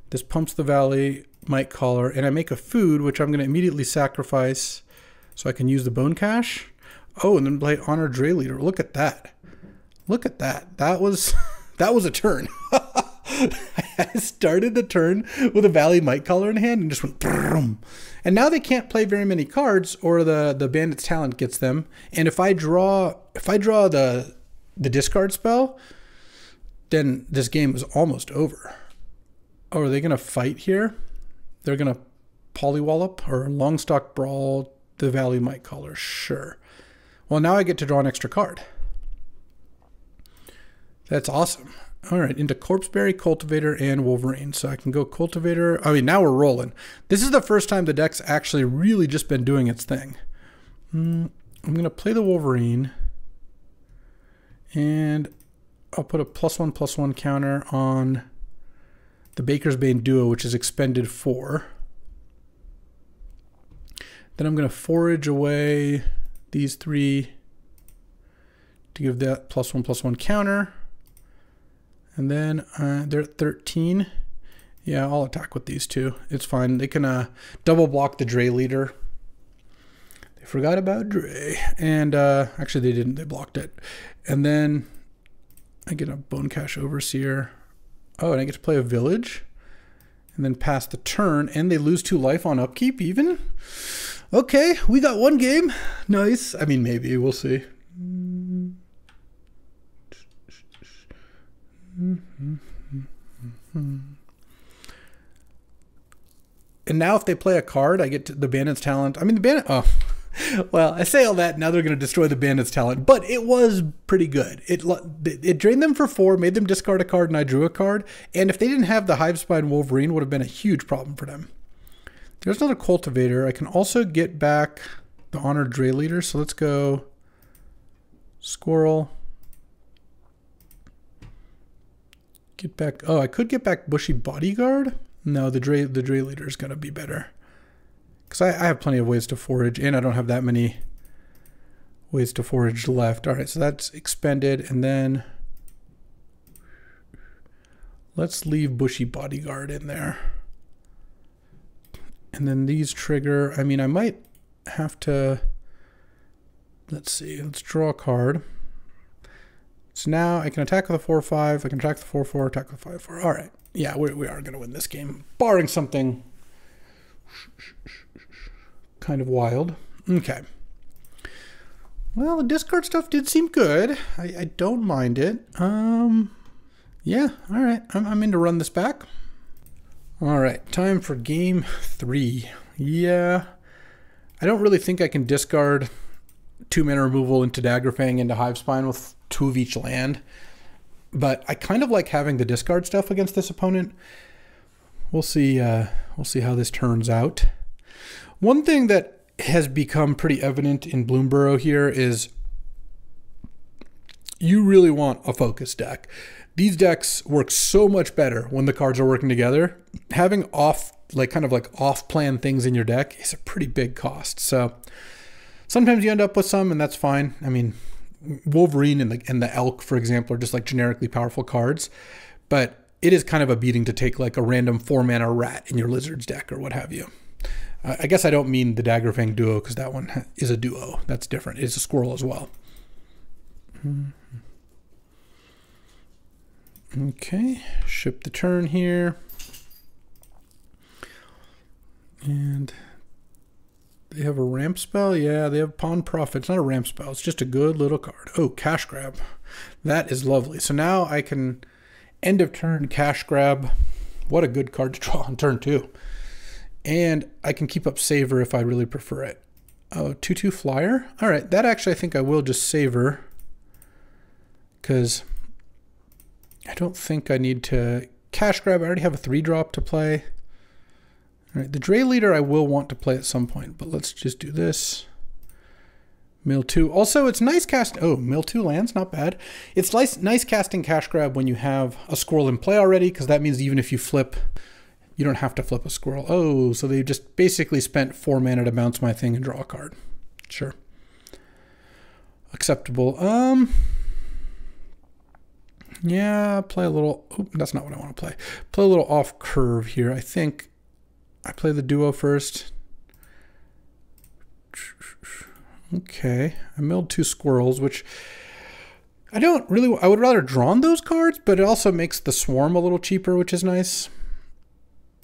This pumps the Valley Might Caller, and I make a food, which I'm going to immediately sacrifice so I can use the Bone Cache. Oh, and then play Honor Dray Leader. Look at that. Look at that. That was a turn. I started the turn with a Valley Might Caller in hand and just went boom. And now they can't play very many cards, or the Bandit's Talent gets them. And if I draw the discard spell, then this game is almost over. Oh, are they going to fight here? They're going to Polywallop or Longstock Brawl the Valley Might Caller. Sure. Well, now I get to draw an extra card. That's awesome. All right, into Corpseberry, Cultivator, and Wolverine. So I can go Cultivator. I mean, now we're rolling. This is the first time the deck's actually really just been doing its thing. I'm going to play the Wolverine. And I'll put a +1/+1 counter on the Baker's Bane Duo, which is expended 4. Then I'm going to forage away these 3 to give that +1/+1 counter. And then they're at 13. Yeah, I'll attack with these 2. It's fine. They can double block the Dray Leader. They forgot about Dray. And actually they didn't. They blocked it. And then I get a Bone Cache Overseer. Oh, and I get to play a Village. And then pass the turn. And they lose 2 life on upkeep even. Okay, we got 1 game. Nice. I mean, maybe. We'll see. And now if they play a card, I get to the Bandit's Talent. I mean, the Bandit... Oh, well, I say all that, now they're going to destroy the Bandit's Talent. But it was pretty good. It drained them for 4, made them discard a card, and I drew a card. And if they didn't have the Hivespine Wolverine, it would have been a huge problem for them. There's another Cultivator. I can also get back the Honored Dray Leader. So let's go Squirrel. Get back. Oh, I could get back Bushy Bodyguard. No, the Dray Leader is going to be better. Because I have plenty of ways to forage, and I don't have that many ways to forage left. All right, so that's expended. And then let's leave Bushy Bodyguard in there. And then these trigger. I mean, I might have to... Let's see. Let's draw a card. So now I can attack with a 4/5. I can attack with a 4/4, attack with a 5/4. All right. Yeah, we are going to win this game, barring something kind of wild. Okay. Well, the discard stuff did seem good. I don't mind it. Yeah, all right. I'm in to run this back. All right, time for game 3. Yeah, I don't really think I can discard 2-mana removal into Daggerfang into Hivespine with 2 of each land. But I kind of like having the discard stuff against this opponent. We'll see how this turns out. One thing that has become pretty evident in Bloomburrow here is you really want a focus deck. These decks work so much better when the cards are working together. Having off-plan things in your deck is a pretty big cost. So sometimes you end up with some, and that's fine. I mean, Wolverine and the Elk, for example, are just like generically powerful cards. But it is kind of a beating to take like a random 4-mana rat in your Lizards deck or what have you. I guess I don't mean the Daggerfang Duo because that one is a duo. That's different. It's a Squirrel as well. Okay, ship the turn here. And they have a ramp spell? Yeah, they have Pawn Prophet. It's not a ramp spell. It's just a good little card. Oh, Cash Grab. That is lovely. So now I can end of turn Cash Grab. What a good card to draw on turn 2. And I can keep up Savor if I really prefer it. Oh, 2/2 flyer? All right, that actually I think I will just Savor. Because I don't think I need to Cash Grab. I already have a 3-drop to play. All right, the Dre Leader I will want to play at some point, but let's just do this. Mill 2. Also, it's nice cast. Oh, Mill 2 lands, not bad. It's nice casting Cash Grab when you have a squirrel in play already, because that means even if you flip, you don't have to flip a squirrel. Oh, so they just basically spent 4 mana to bounce my thing and draw a card. Sure. Acceptable. Yeah, play a little. Oh, that's not what I want to play. Play a little off curve here. I think I play the duo first. Okay, I milled 2 squirrels, which I don't really. I would rather drawn those cards, but it also makes the swarm a little cheaper, which is nice.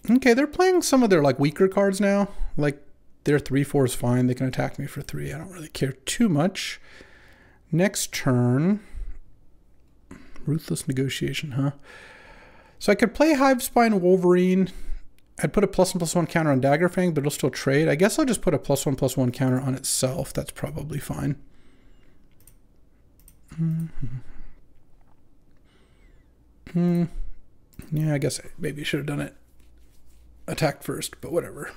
Okay, they're playing some of their like weaker cards now. Like their 3/4 is fine. They can attack me for 3. I don't really care too much. Next turn, Ruthless Negotiation, huh? So I could play Hivespine Wolverine. I'd put a +1/+1 counter on Daggerfang, but it'll still trade. I guess I'll just put a +1/+1 counter on itself. That's probably fine. Yeah, I guess I maybe should have done it attack first, but whatever.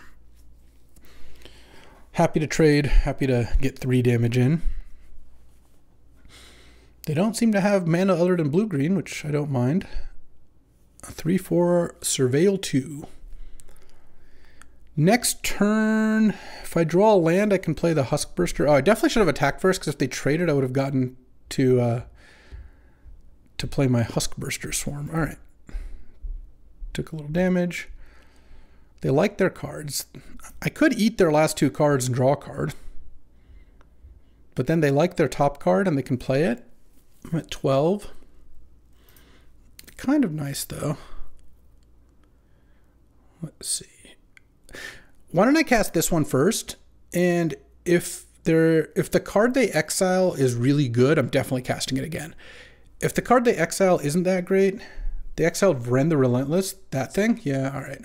Happy to trade. Happy to get 3 damage in. They don't seem to have mana other than blue-green, which I don't mind. A 3/4 Surveil 2. Next turn, if I draw a land, I can play the Huskburster. Oh, I definitely should have attacked first, because if they traded, I would have gotten to play my Huskburster Swarm. All right. Took a little damage. They like their cards. I could eat their last 2 cards and draw a card. But then they like their top card, and they can play it. I'm at 12. Kind of nice, though. Let's see. Why don't I cast this one first? And if the card they exile is really good, I'm definitely casting it again. If the card they exile isn't that great, they exiled Vren the Relentless, that thing? Yeah, all right.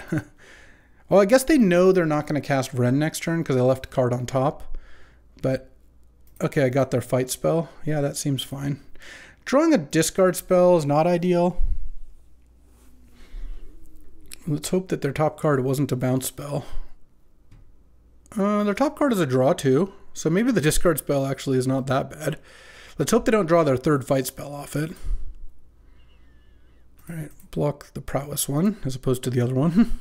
Well, I guess they know they're not going to cast Vren next turn because they left a card on top. But, okay, I got their fight spell. Yeah, that seems fine. Drawing a discard spell is not ideal. Let's hope that their top card wasn't a bounce spell. Their top card is a draw too, so maybe the discard spell actually is not that bad. Let's hope they don't draw their 3rd fight spell off it. All right, block the prowess one as opposed to the other one.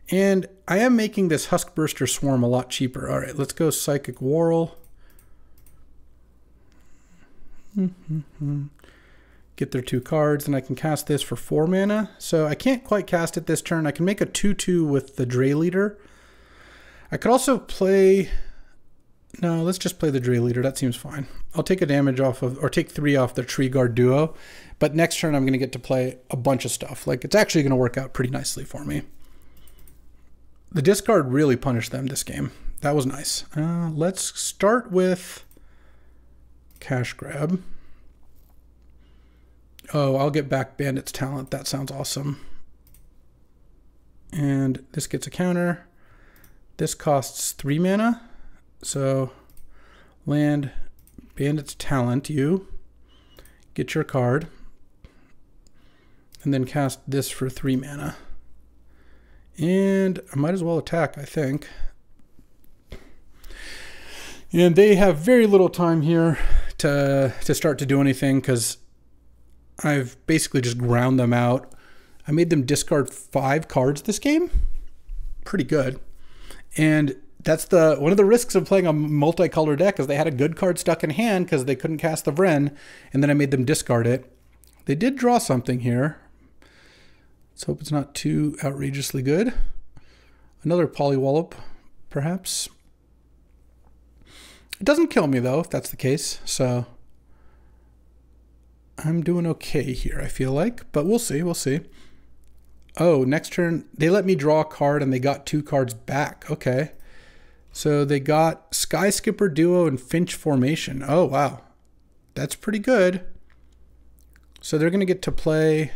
And I am making this Huskburster Swarm a lot cheaper. All right, let's go Psychic Whorl. Get their 2 cards, and I can cast this for 4 mana. So I can't quite cast it this turn. I can make a 2/2 with the Dre Leader. I could also play... No, let's just play the Dre Leader. That seems fine. I'll take a damage off of, or take 3 off the Tree Guard duo. But next turn I'm going to get to play a bunch of stuff. Like, it's actually going to work out pretty nicely for me. The discard really punished them this game. That was nice. Let's start with Cash Grab. Oh, I'll get back Bandit's Talent. That sounds awesome. And this gets a counter. This costs 3 mana. So land Bandit's Talent, you get your card, and then cast this for 3 mana. And I might as well attack, I think. And they have very little time here to start to do anything, because I've basically just ground them out. I made them discard 5 cards this game. Pretty good. And that's one of the risks of playing a multicolor deck, is they had a good card stuck in hand because they couldn't cast the Vren, and then I made them discard it. They did draw something here. Let's hope it's not too outrageously good. Another Polywallop, perhaps. It doesn't kill me, though, if that's the case. So I'm doing okay here, I feel like. But we'll see, we'll see. Oh, next turn, they let me draw a card, and they got 2 cards back. Okay. So they got Sky Skipper Duo and Finch Formation. Oh, wow. That's pretty good. So they're going to get to play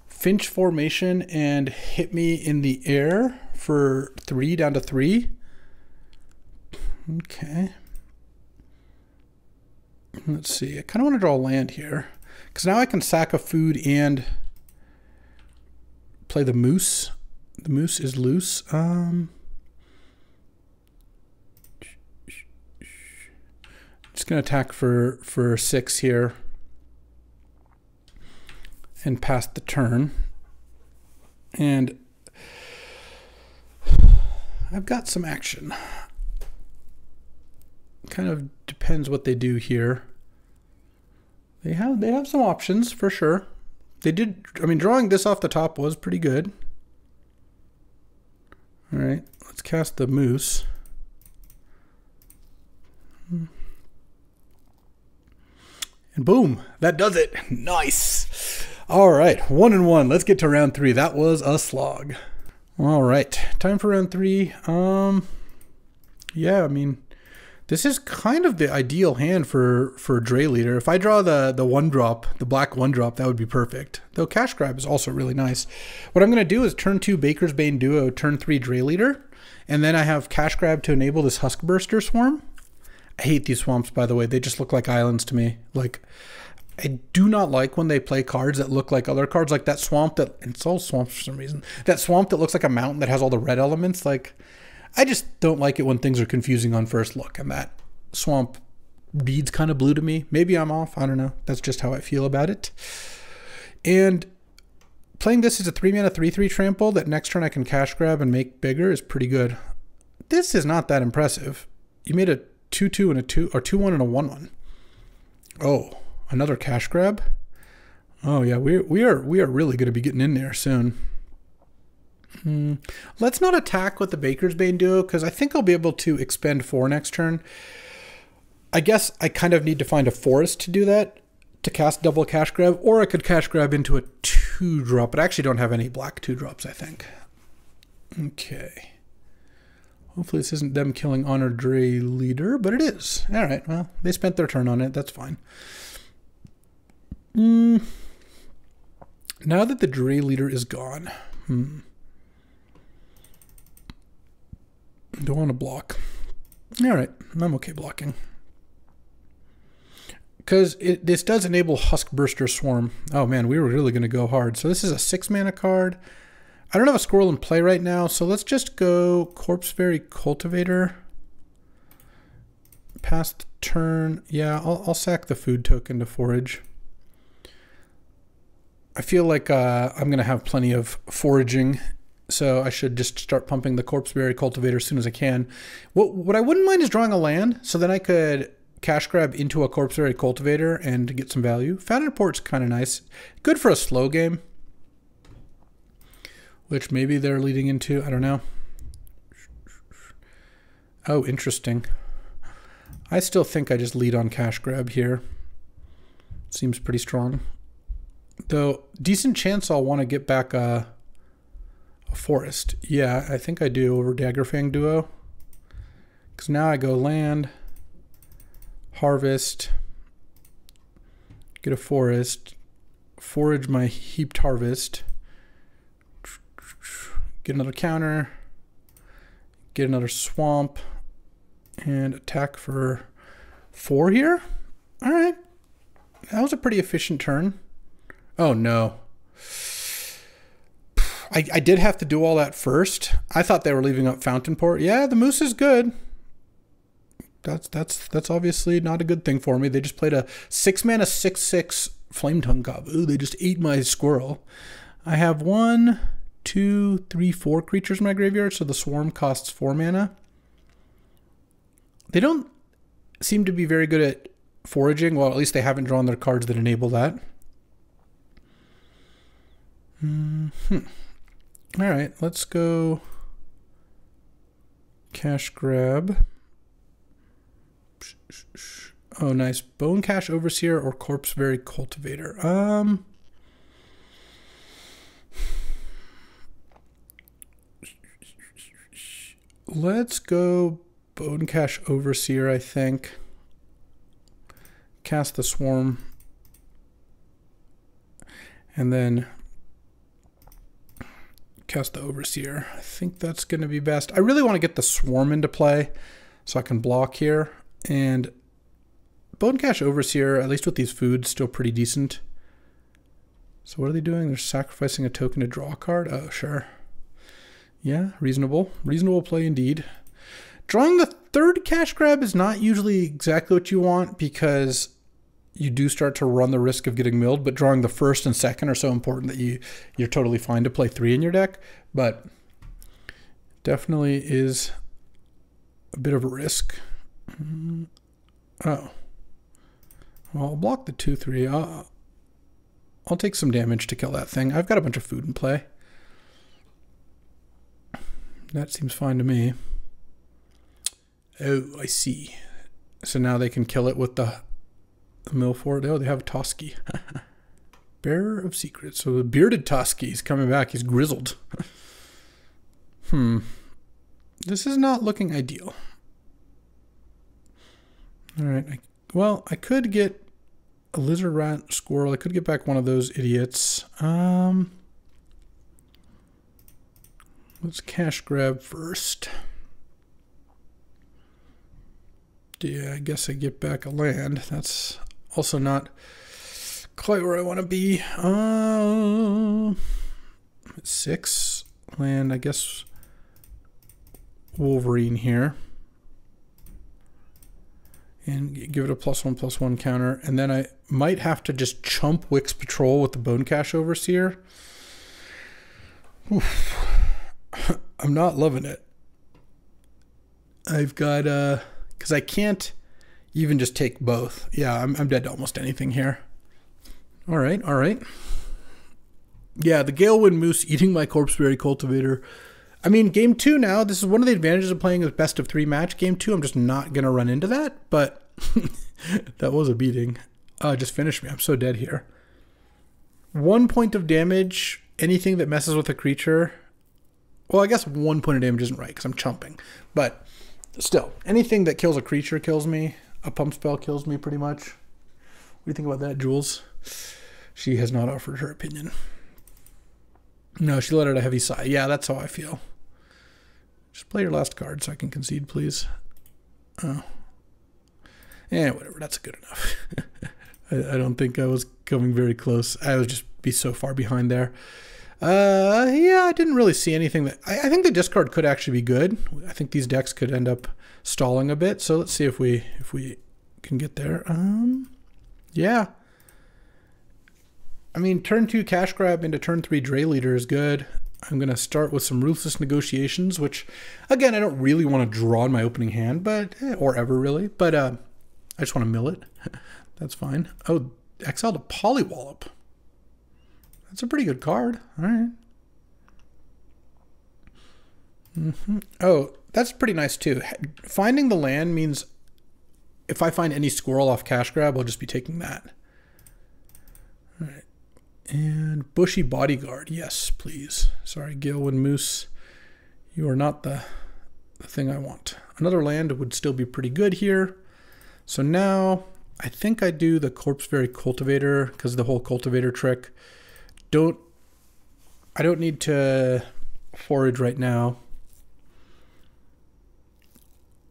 Finch Formation and hit me in the air for 3 down to 3. Okay. Let's see. I kind of want to draw a land here, because now I can sack a food and play the moose. The moose is loose. Just gonna attack for 6 here and pass the turn. And I've got some action. Kind of depends what they do here. They have some options for sure. They did, I mean, drawing this off the top was pretty good. All right, let's cast the moose. And boom, that does it. Nice. All right, 1-1. Let's get to round 3. That was a slog. All right, time for round 3. Yeah, I mean, this is kind of the ideal hand for Dre Leader. If I draw the 1-drop, the black 1-drop, that would be perfect. Though Cash Grab is also really nice. What I'm going to do is turn 2 Baker's Bane Duo, turn 3 Dre Leader, and then I have Cash Grab to enable this Huskburster Swarm. I hate these swamps, by the way. They just look like islands to me. Like, I do not like when they play cards that look like other cards, like that swamp that, and it's all swamps for some reason, that swamp that looks like a mountain that has all the red elements. Like, I just don't like it when things are confusing on first look, and that swamp reads kind of blue to me. Maybe I'm off. I don't know. That's just how I feel about it. And playing this as a 3-mana 3/3 trample that next turn I can Cash Grab and make bigger is pretty good. This is not that impressive. You made a 2/2 and a 2, or 2/1 and a 1/1. Oh, another Cash Grab. Oh yeah, we are really going to be getting in there soon. Let's not attack with the Baker's Bane Duo, because I think I'll be able to expend 4 next turn. I guess I kind of need to find a forest to do that, to cast double Cash Grab, or I could Cash Grab into a 2-drop, but I actually don't have any black 2-drops, I think. Okay. Hopefully this isn't them killing Honor Dre Leader, but it is. All right, well, they spent their turn on it. That's fine. Now that the Dre Leader is gone, don't want to block. All right, I'm okay blocking. Because this does enable Huskburster Swarm. Oh man, we were really going to go hard. So this is a 6-mana card. I don't have a squirrel in play right now, so let's just go Corpseberry Cultivator. Pass the turn. Yeah, I'll sack the food token to forage. I feel like I'm going to have plenty of foraging, so I should just start pumping the Corpseberry Cultivator as soon as I can. What I wouldn't mind is drawing a land, so then I could Cash Grab into a Corpseberry Cultivator and get some value. Fountain Port's kind of nice. Good for a slow game, which maybe they're leading into. I don't know. Oh, interesting. I still think I just lead on Cash Grab here. Seems pretty strong. Though, decent chance I'll want to get back a forest. Yeah, I think I do over Daggerfang Duo. Because now I go land, harvest, get a forest, forage my heaped harvest, get another counter, get another swamp, and attack for 4 here. All right. That was a pretty efficient turn. Oh, no. I did have to do all that first. I thought they were leaving up Fountain Port. Yeah, the moose is good. That's obviously not a good thing for me. They just played a 6-mana 6/6 Flame Tongue Gob. Ooh, they just ate my squirrel. I have 1, 2, 3, 4 creatures in my graveyard, so the swarm costs 4 mana. They don't seem to be very good at foraging. Well, at least they haven't drawn their cards that enable that. All right, let's go Cash Grab. Oh, nice. Bone Cache Overseer or Corpseberry Cultivator. Let's go Bone Cache Overseer, I think. Cast the Swarm. And then cast the Overseer. I think that's going to be best. I really want to get the Swarm into play so I can block here. And Bone Cache Overseer, at least with these foods, still pretty decent. So what are they doing? They're sacrificing a token to draw a card? Oh, sure. Yeah, reasonable. Reasonable play indeed. Drawing the third cash grab is not usually exactly what you want because you do start to run the risk of getting milled, but drawing the first and second are so important that you're totally fine to play 3 in your deck, but definitely is a bit of a risk. Oh. Well, I'll block the 2/3. I'll take some damage to kill that thing. I've got a bunch of food in play. That seems fine to me. Oh, I see. So now they can kill it with the mill for it. Oh, they have a Toski. Bearer of Secrets. So the bearded Toski is coming back. He's grizzled. This is not looking ideal. All right. Well, I could get a lizard, rat, squirrel. I could get back one of those idiots. Let's cash grab first. Yeah, I guess I get back a land. That's also not quite where I want to be. 6 land, I guess. Wolverine here. And give it a +1/+1 counter. And then I might have to just chump Wix Patrol with the Bone Cache Overseer. Oof. I'm not loving it. I've got, because I can't even just take both. Yeah, I'm dead to almost anything here. All right, all right. Yeah, the Galewind Moose eating my Corpseberry Cultivator. I mean, game 2 now, this is one of the advantages of playing a best of 3 match. Game 2, I'm just not going to run into that, but that was a beating. It just finished me. I'm so dead here. 1 point of damage, anything that messes with a creature. Well, I guess 1 point of damage isn't right because I'm chumping. But still, anything that kills a creature kills me. A pump spell kills me pretty much. What do you think about that, Jules? She has not offered her opinion. No, she let out a heavy sigh. Yeah, that's how I feel. Just play your last card so I can concede, please. Oh. Yeah, whatever. That's good enough. I don't think I was coming very close. I would just be so far behind there. Yeah, I didn't really see anything that... I think the discard could actually be good. I think these decks could end up stalling a bit. So let's see if we can get there. Yeah. I mean, turn 2 cash grab into turn 3 Dray Leader is good. I'm going to start with some Ruthless Negotiations, which, again, I don't really want to draw in my opening hand, but or ever really. But I just want to mill it. That's fine. Oh, exiled a Polywallop. That's a pretty good card. All right. Oh, that's pretty nice too. Finding the land means if I find any squirrel off cash grab, I'll just be taking that. All right. And Bushy Bodyguard. Yes, please. Sorry, Galewind Moose. You are not the thing I want. Another land would still be pretty good here. So now I think I do the Corpseberry Cultivator because of the whole cultivator trick. I don't need to forage right now.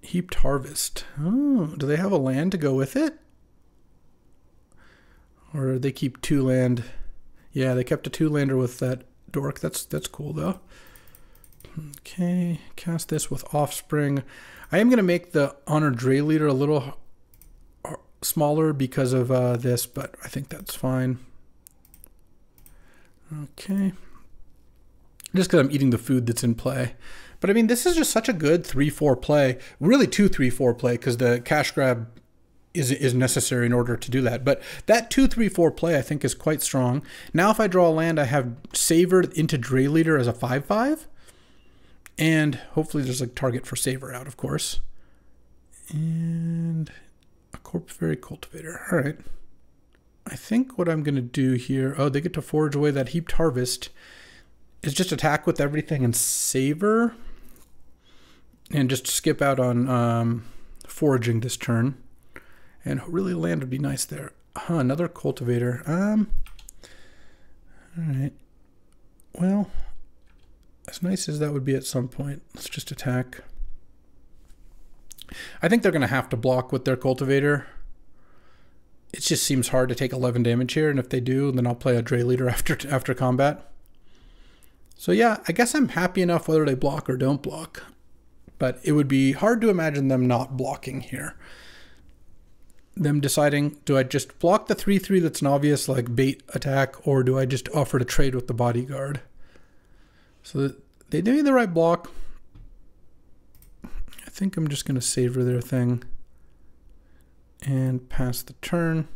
Heaped Harvest. Oh, do they have a land to go with it? Or do they keep 2 land? Yeah, they kept a 2-lander with that dork. That's cool though. Okay, cast this with Offspring. I am going to make the Honored Dray Leader a little smaller because of this, but I think that's fine. Okay. Just because I'm eating the food that's in play. But I mean, this is just such a good 3-4 play. Really 2-3-4 play because the cash grab is necessary in order to do that. But that 2-3-4 play I think is quite strong. Now if I draw a land, I have Savored into Dray Leader as a 5/5. And hopefully there's a target for Savor out, of course. And a Corpseberry Cultivator. All right. I think what I'm going to do here... Oh, they get to forage away that Heaped Harvest. Is just attack with everything and Savor. And just skip out on foraging this turn. And really land would be nice there. Another Cultivator. All right. Well, as nice as that would be at some point, let's just attack. I think they're going to have to block with their Cultivator. it just seems hard to take 11 damage here, and if they do, then I'll play a Dray Leader after combat. So yeah, I guess I'm happy enough whether they block or don't block. But it would be hard to imagine them not blocking here. Them deciding, do I just block the 3/3 that's an obvious like bait attack, or do I just offer to trade with the bodyguard? So they do the right block. I think I'm just going to savor their thing and pass the turn.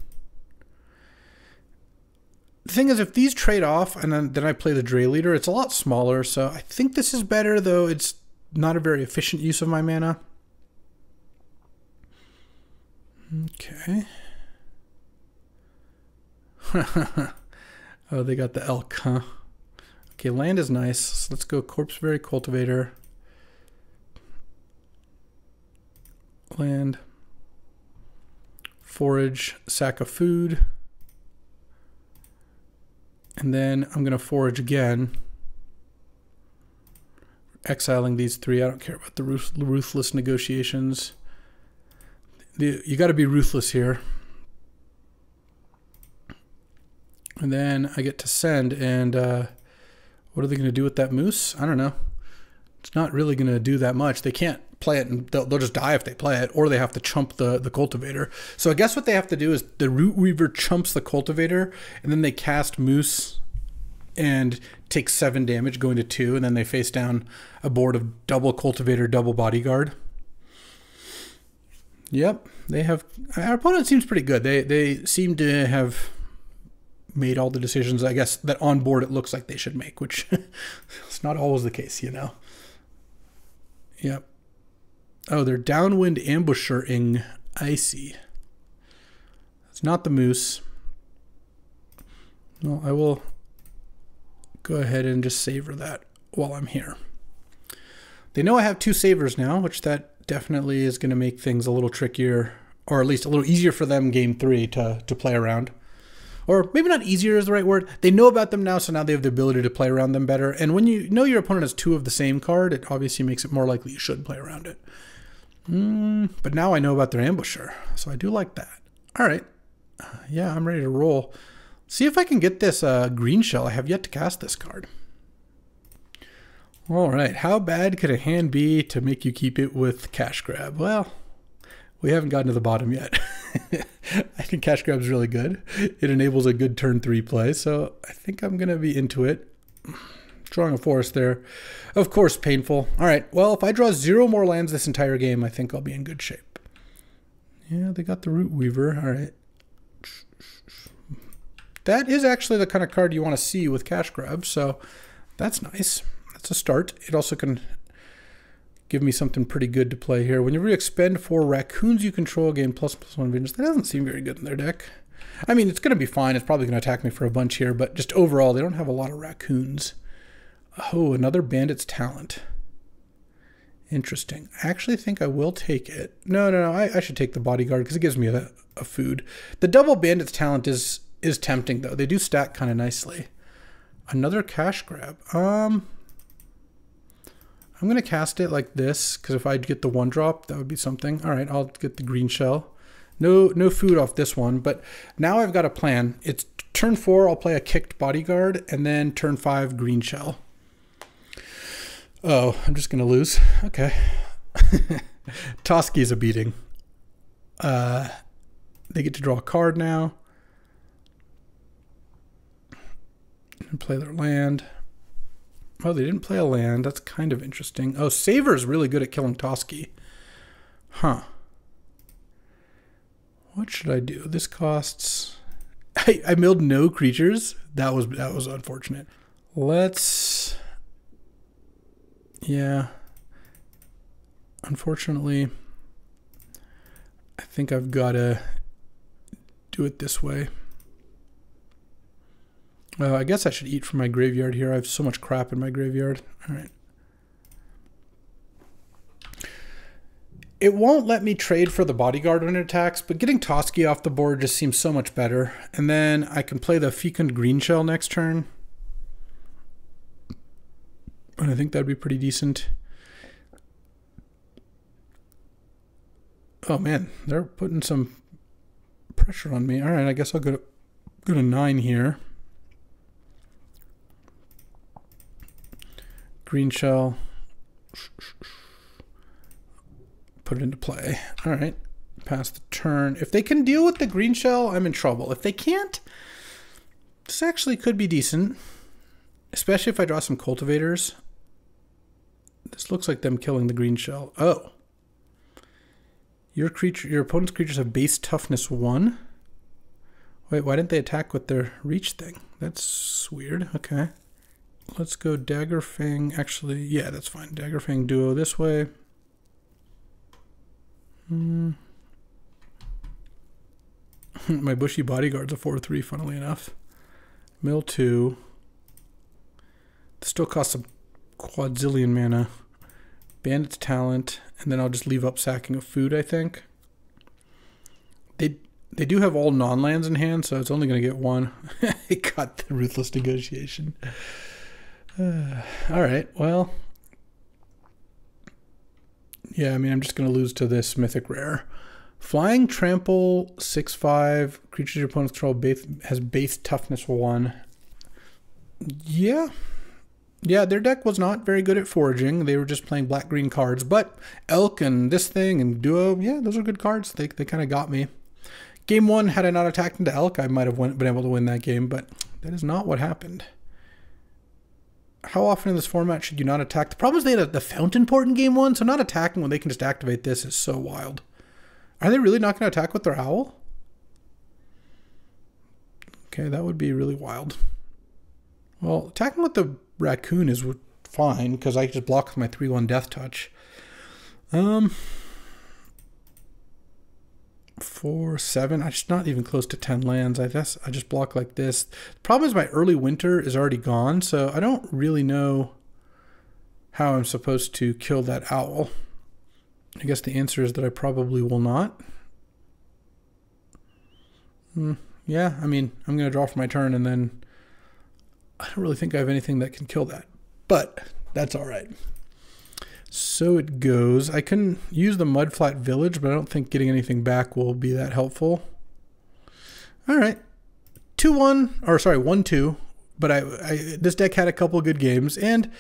The thing is, if these trade off and then I play the Dray Leader, it's a lot smaller. So I think this is better, though it's not a very efficient use of my mana. Okay. Oh, they got the elk, huh? Okay, land is nice. So let's go Corpseberry Cultivator. Land. Forage, sack of food. And then I'm going to forage again. Exiling these 3. I don't care about the ruthless negotiations. You got to be ruthless here. And then I get to send, and what are they going to do with that moose? I don't know. It's not really going to do that much. They can't play it, and they'll just die if they play it, or they have to chump the cultivator. So I guess what they have to do is the Root Weaver chumps the cultivator, and then they cast moose and take 7 damage going to 2, and then they face down a board of double cultivator, double bodyguard. Yep, they have. Our opponent seems pretty good. They seem to have made all the decisions, I guess, that on board it looks like they should make, which it's not always the case, you know. Yep. Oh, they're downwind ambushering. I see. It's not the moose. Well, I will go ahead and just savor that while I'm here. They know I have 2 savers now, which that definitely is going to make things a little trickier, or at least a little easier for them game 3 to play around. Or maybe not easier is the right word. They know about them now, so now they have the ability to play around them better. And when you know your opponent has 2 of the same card, it obviously makes it more likely you should play around it. But now I know about their ambusher, so I do like that. All right. Yeah, I'm ready to roll. See if I can get this green shell. I have yet to cast this card. All right. How bad could a hand be to make you keep it with cash grab? Well, we haven't gotten to the bottom yet. I think cash grab is really good. It enables a good turn 3 play, so I think I'm going to be into it. Drawing a forest there. Of course, painful. All right, well, if I draw 0 more lands this entire game, I think I'll be in good shape. Yeah, they got the Root Weaver. All right. That is actually the kind of card you want to see with cash grab, so that's nice. That's a start. It also can give me something pretty good to play here. Whenever you expend 4 raccoons you control, gain ++1 vengeance. That doesn't seem very good in their deck. I mean, it's going to be fine. It's probably going to attack me for a bunch here, but just overall, they don't have a lot of raccoons. Oh, another Bandit's Talent. Interesting. I actually think I will take it. No. I should take the bodyguard because it gives me a food. The double Bandit's Talent is tempting, though. They do stack kind of nicely. Another cash grab. I'm going to cast it like this, because if I get the 1-drop, that would be something. All right, I'll get the green shell. No food off this one, but now I've got a plan. It's turn 4, I'll play a kicked bodyguard, and then turn 5, green shell. Oh, I'm just going to lose. Okay. Toski's a beating. They get to draw a card now. And play their land. Oh, they didn't play a land. That's kind of interesting. Oh, Saver is really good at killing Toski. Huh. What should I do? This costs... I milled no creatures. That was unfortunate. Let's... Yeah. Unfortunately, I think I've got to do it this way. I guess I should eat from my graveyard here. I have so much crap in my graveyard. All right. It won't let me trade for the bodyguard when it attacks, but getting Toski off the board just seems so much better. And then I can play the Fecund Green Shell next turn. And I think that'd be pretty decent. Oh man, they're putting some pressure on me. All right, I guess I'll go to 9 here. Green shell. Put it into play. All right, pass the turn. If they can deal with the green shell, I'm in trouble. If they can't, this actually could be decent, especially if I draw some cultivators. This looks like them killing the green shell. Oh. Your opponent's creatures have base toughness 1. Wait, why didn't they attack with their reach thing? That's weird. Okay. Let's go Dagger Fang. Actually, yeah, that's fine. Dagger Fang duo this way. My Bushy Bodyguard's a 4/3, funnily enough. Mill 2. Still costs a quadzillion mana. Bandit's Talent, and then I'll just leave up sacking of food, I think. They do have all non-lands in hand, so it's only going to get 1. It got the Ruthless Negotiation. All right, well. Yeah, I mean, I'm just going to lose to this Mythic Rare. Flying Trample 6/5. Creatures your opponent's control has base toughness 1. Yeah. Yeah, their deck was not very good at foraging. They were just playing black-green cards. But Elk and this thing and Duo, yeah, those are good cards. They kind of got me. Game 1, had I not attacked into Elk, I might have been able to win that game. But that is not what happened. How often in this format should you not attack? The problem is they had the Fountain Port in Game 1, so not attacking when they can just activate this is so wild. Are they really not going to attack with their Owl? Okay, that would be really wild. Well, attacking with the Raccoon is fine, because I just block with my 3/1 Death Touch. 4, 7. I'm just not even close to 10 lands. I guess I just block like this. The problem is my early winter is already gone, so I don't really know how I'm supposed to kill that Owl. I guess the answer is that I probably will not. Yeah, I mean, I'm going to draw for my turn, and then I don't really think I have anything that can kill that. But that's all right. So it goes. I can use the Mudflat Village, but I don't think getting anything back will be that helpful. All right. 2-1, or sorry, 1-2. But this deck had a couple good games, and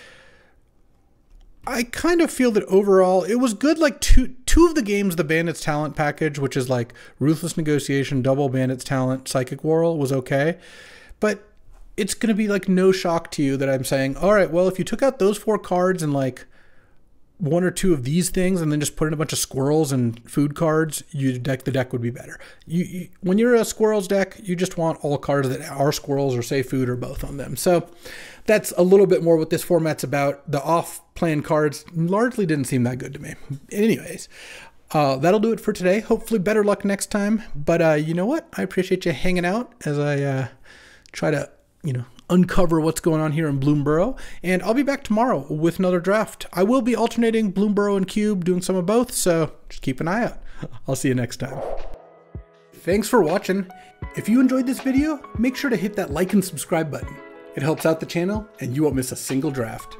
I kind of feel that overall it was good. Like two of the games, the Bandit's Talent package, which is like Ruthless Negotiation, double Bandit's Talent, Psychic Whirl, was okay. But it's going to be like no shock to you that I'm saying, all right, well, if you took out those 4 cards and like 1 or 2 of these things and then just put in a bunch of squirrels and food cards, the deck would be better. When you're a squirrels deck, you just want all cards that are squirrels or say food or both on them. So that's a little bit more what this format's about. The off-plan cards largely didn't seem that good to me. Anyways, that'll do it for today. Hopefully better luck next time. But you know what? I appreciate you hanging out as I try to, uncover what's going on here in Bloomburrow. And I'll be back tomorrow with another draft. I will be alternating Bloomburrow and Cube, doing some of both, so just keep an eye out. I'll see you next time. Thanks for watching. If you enjoyed this video, make sure to hit that like and subscribe button. It helps out the channel, and you won't miss a single draft.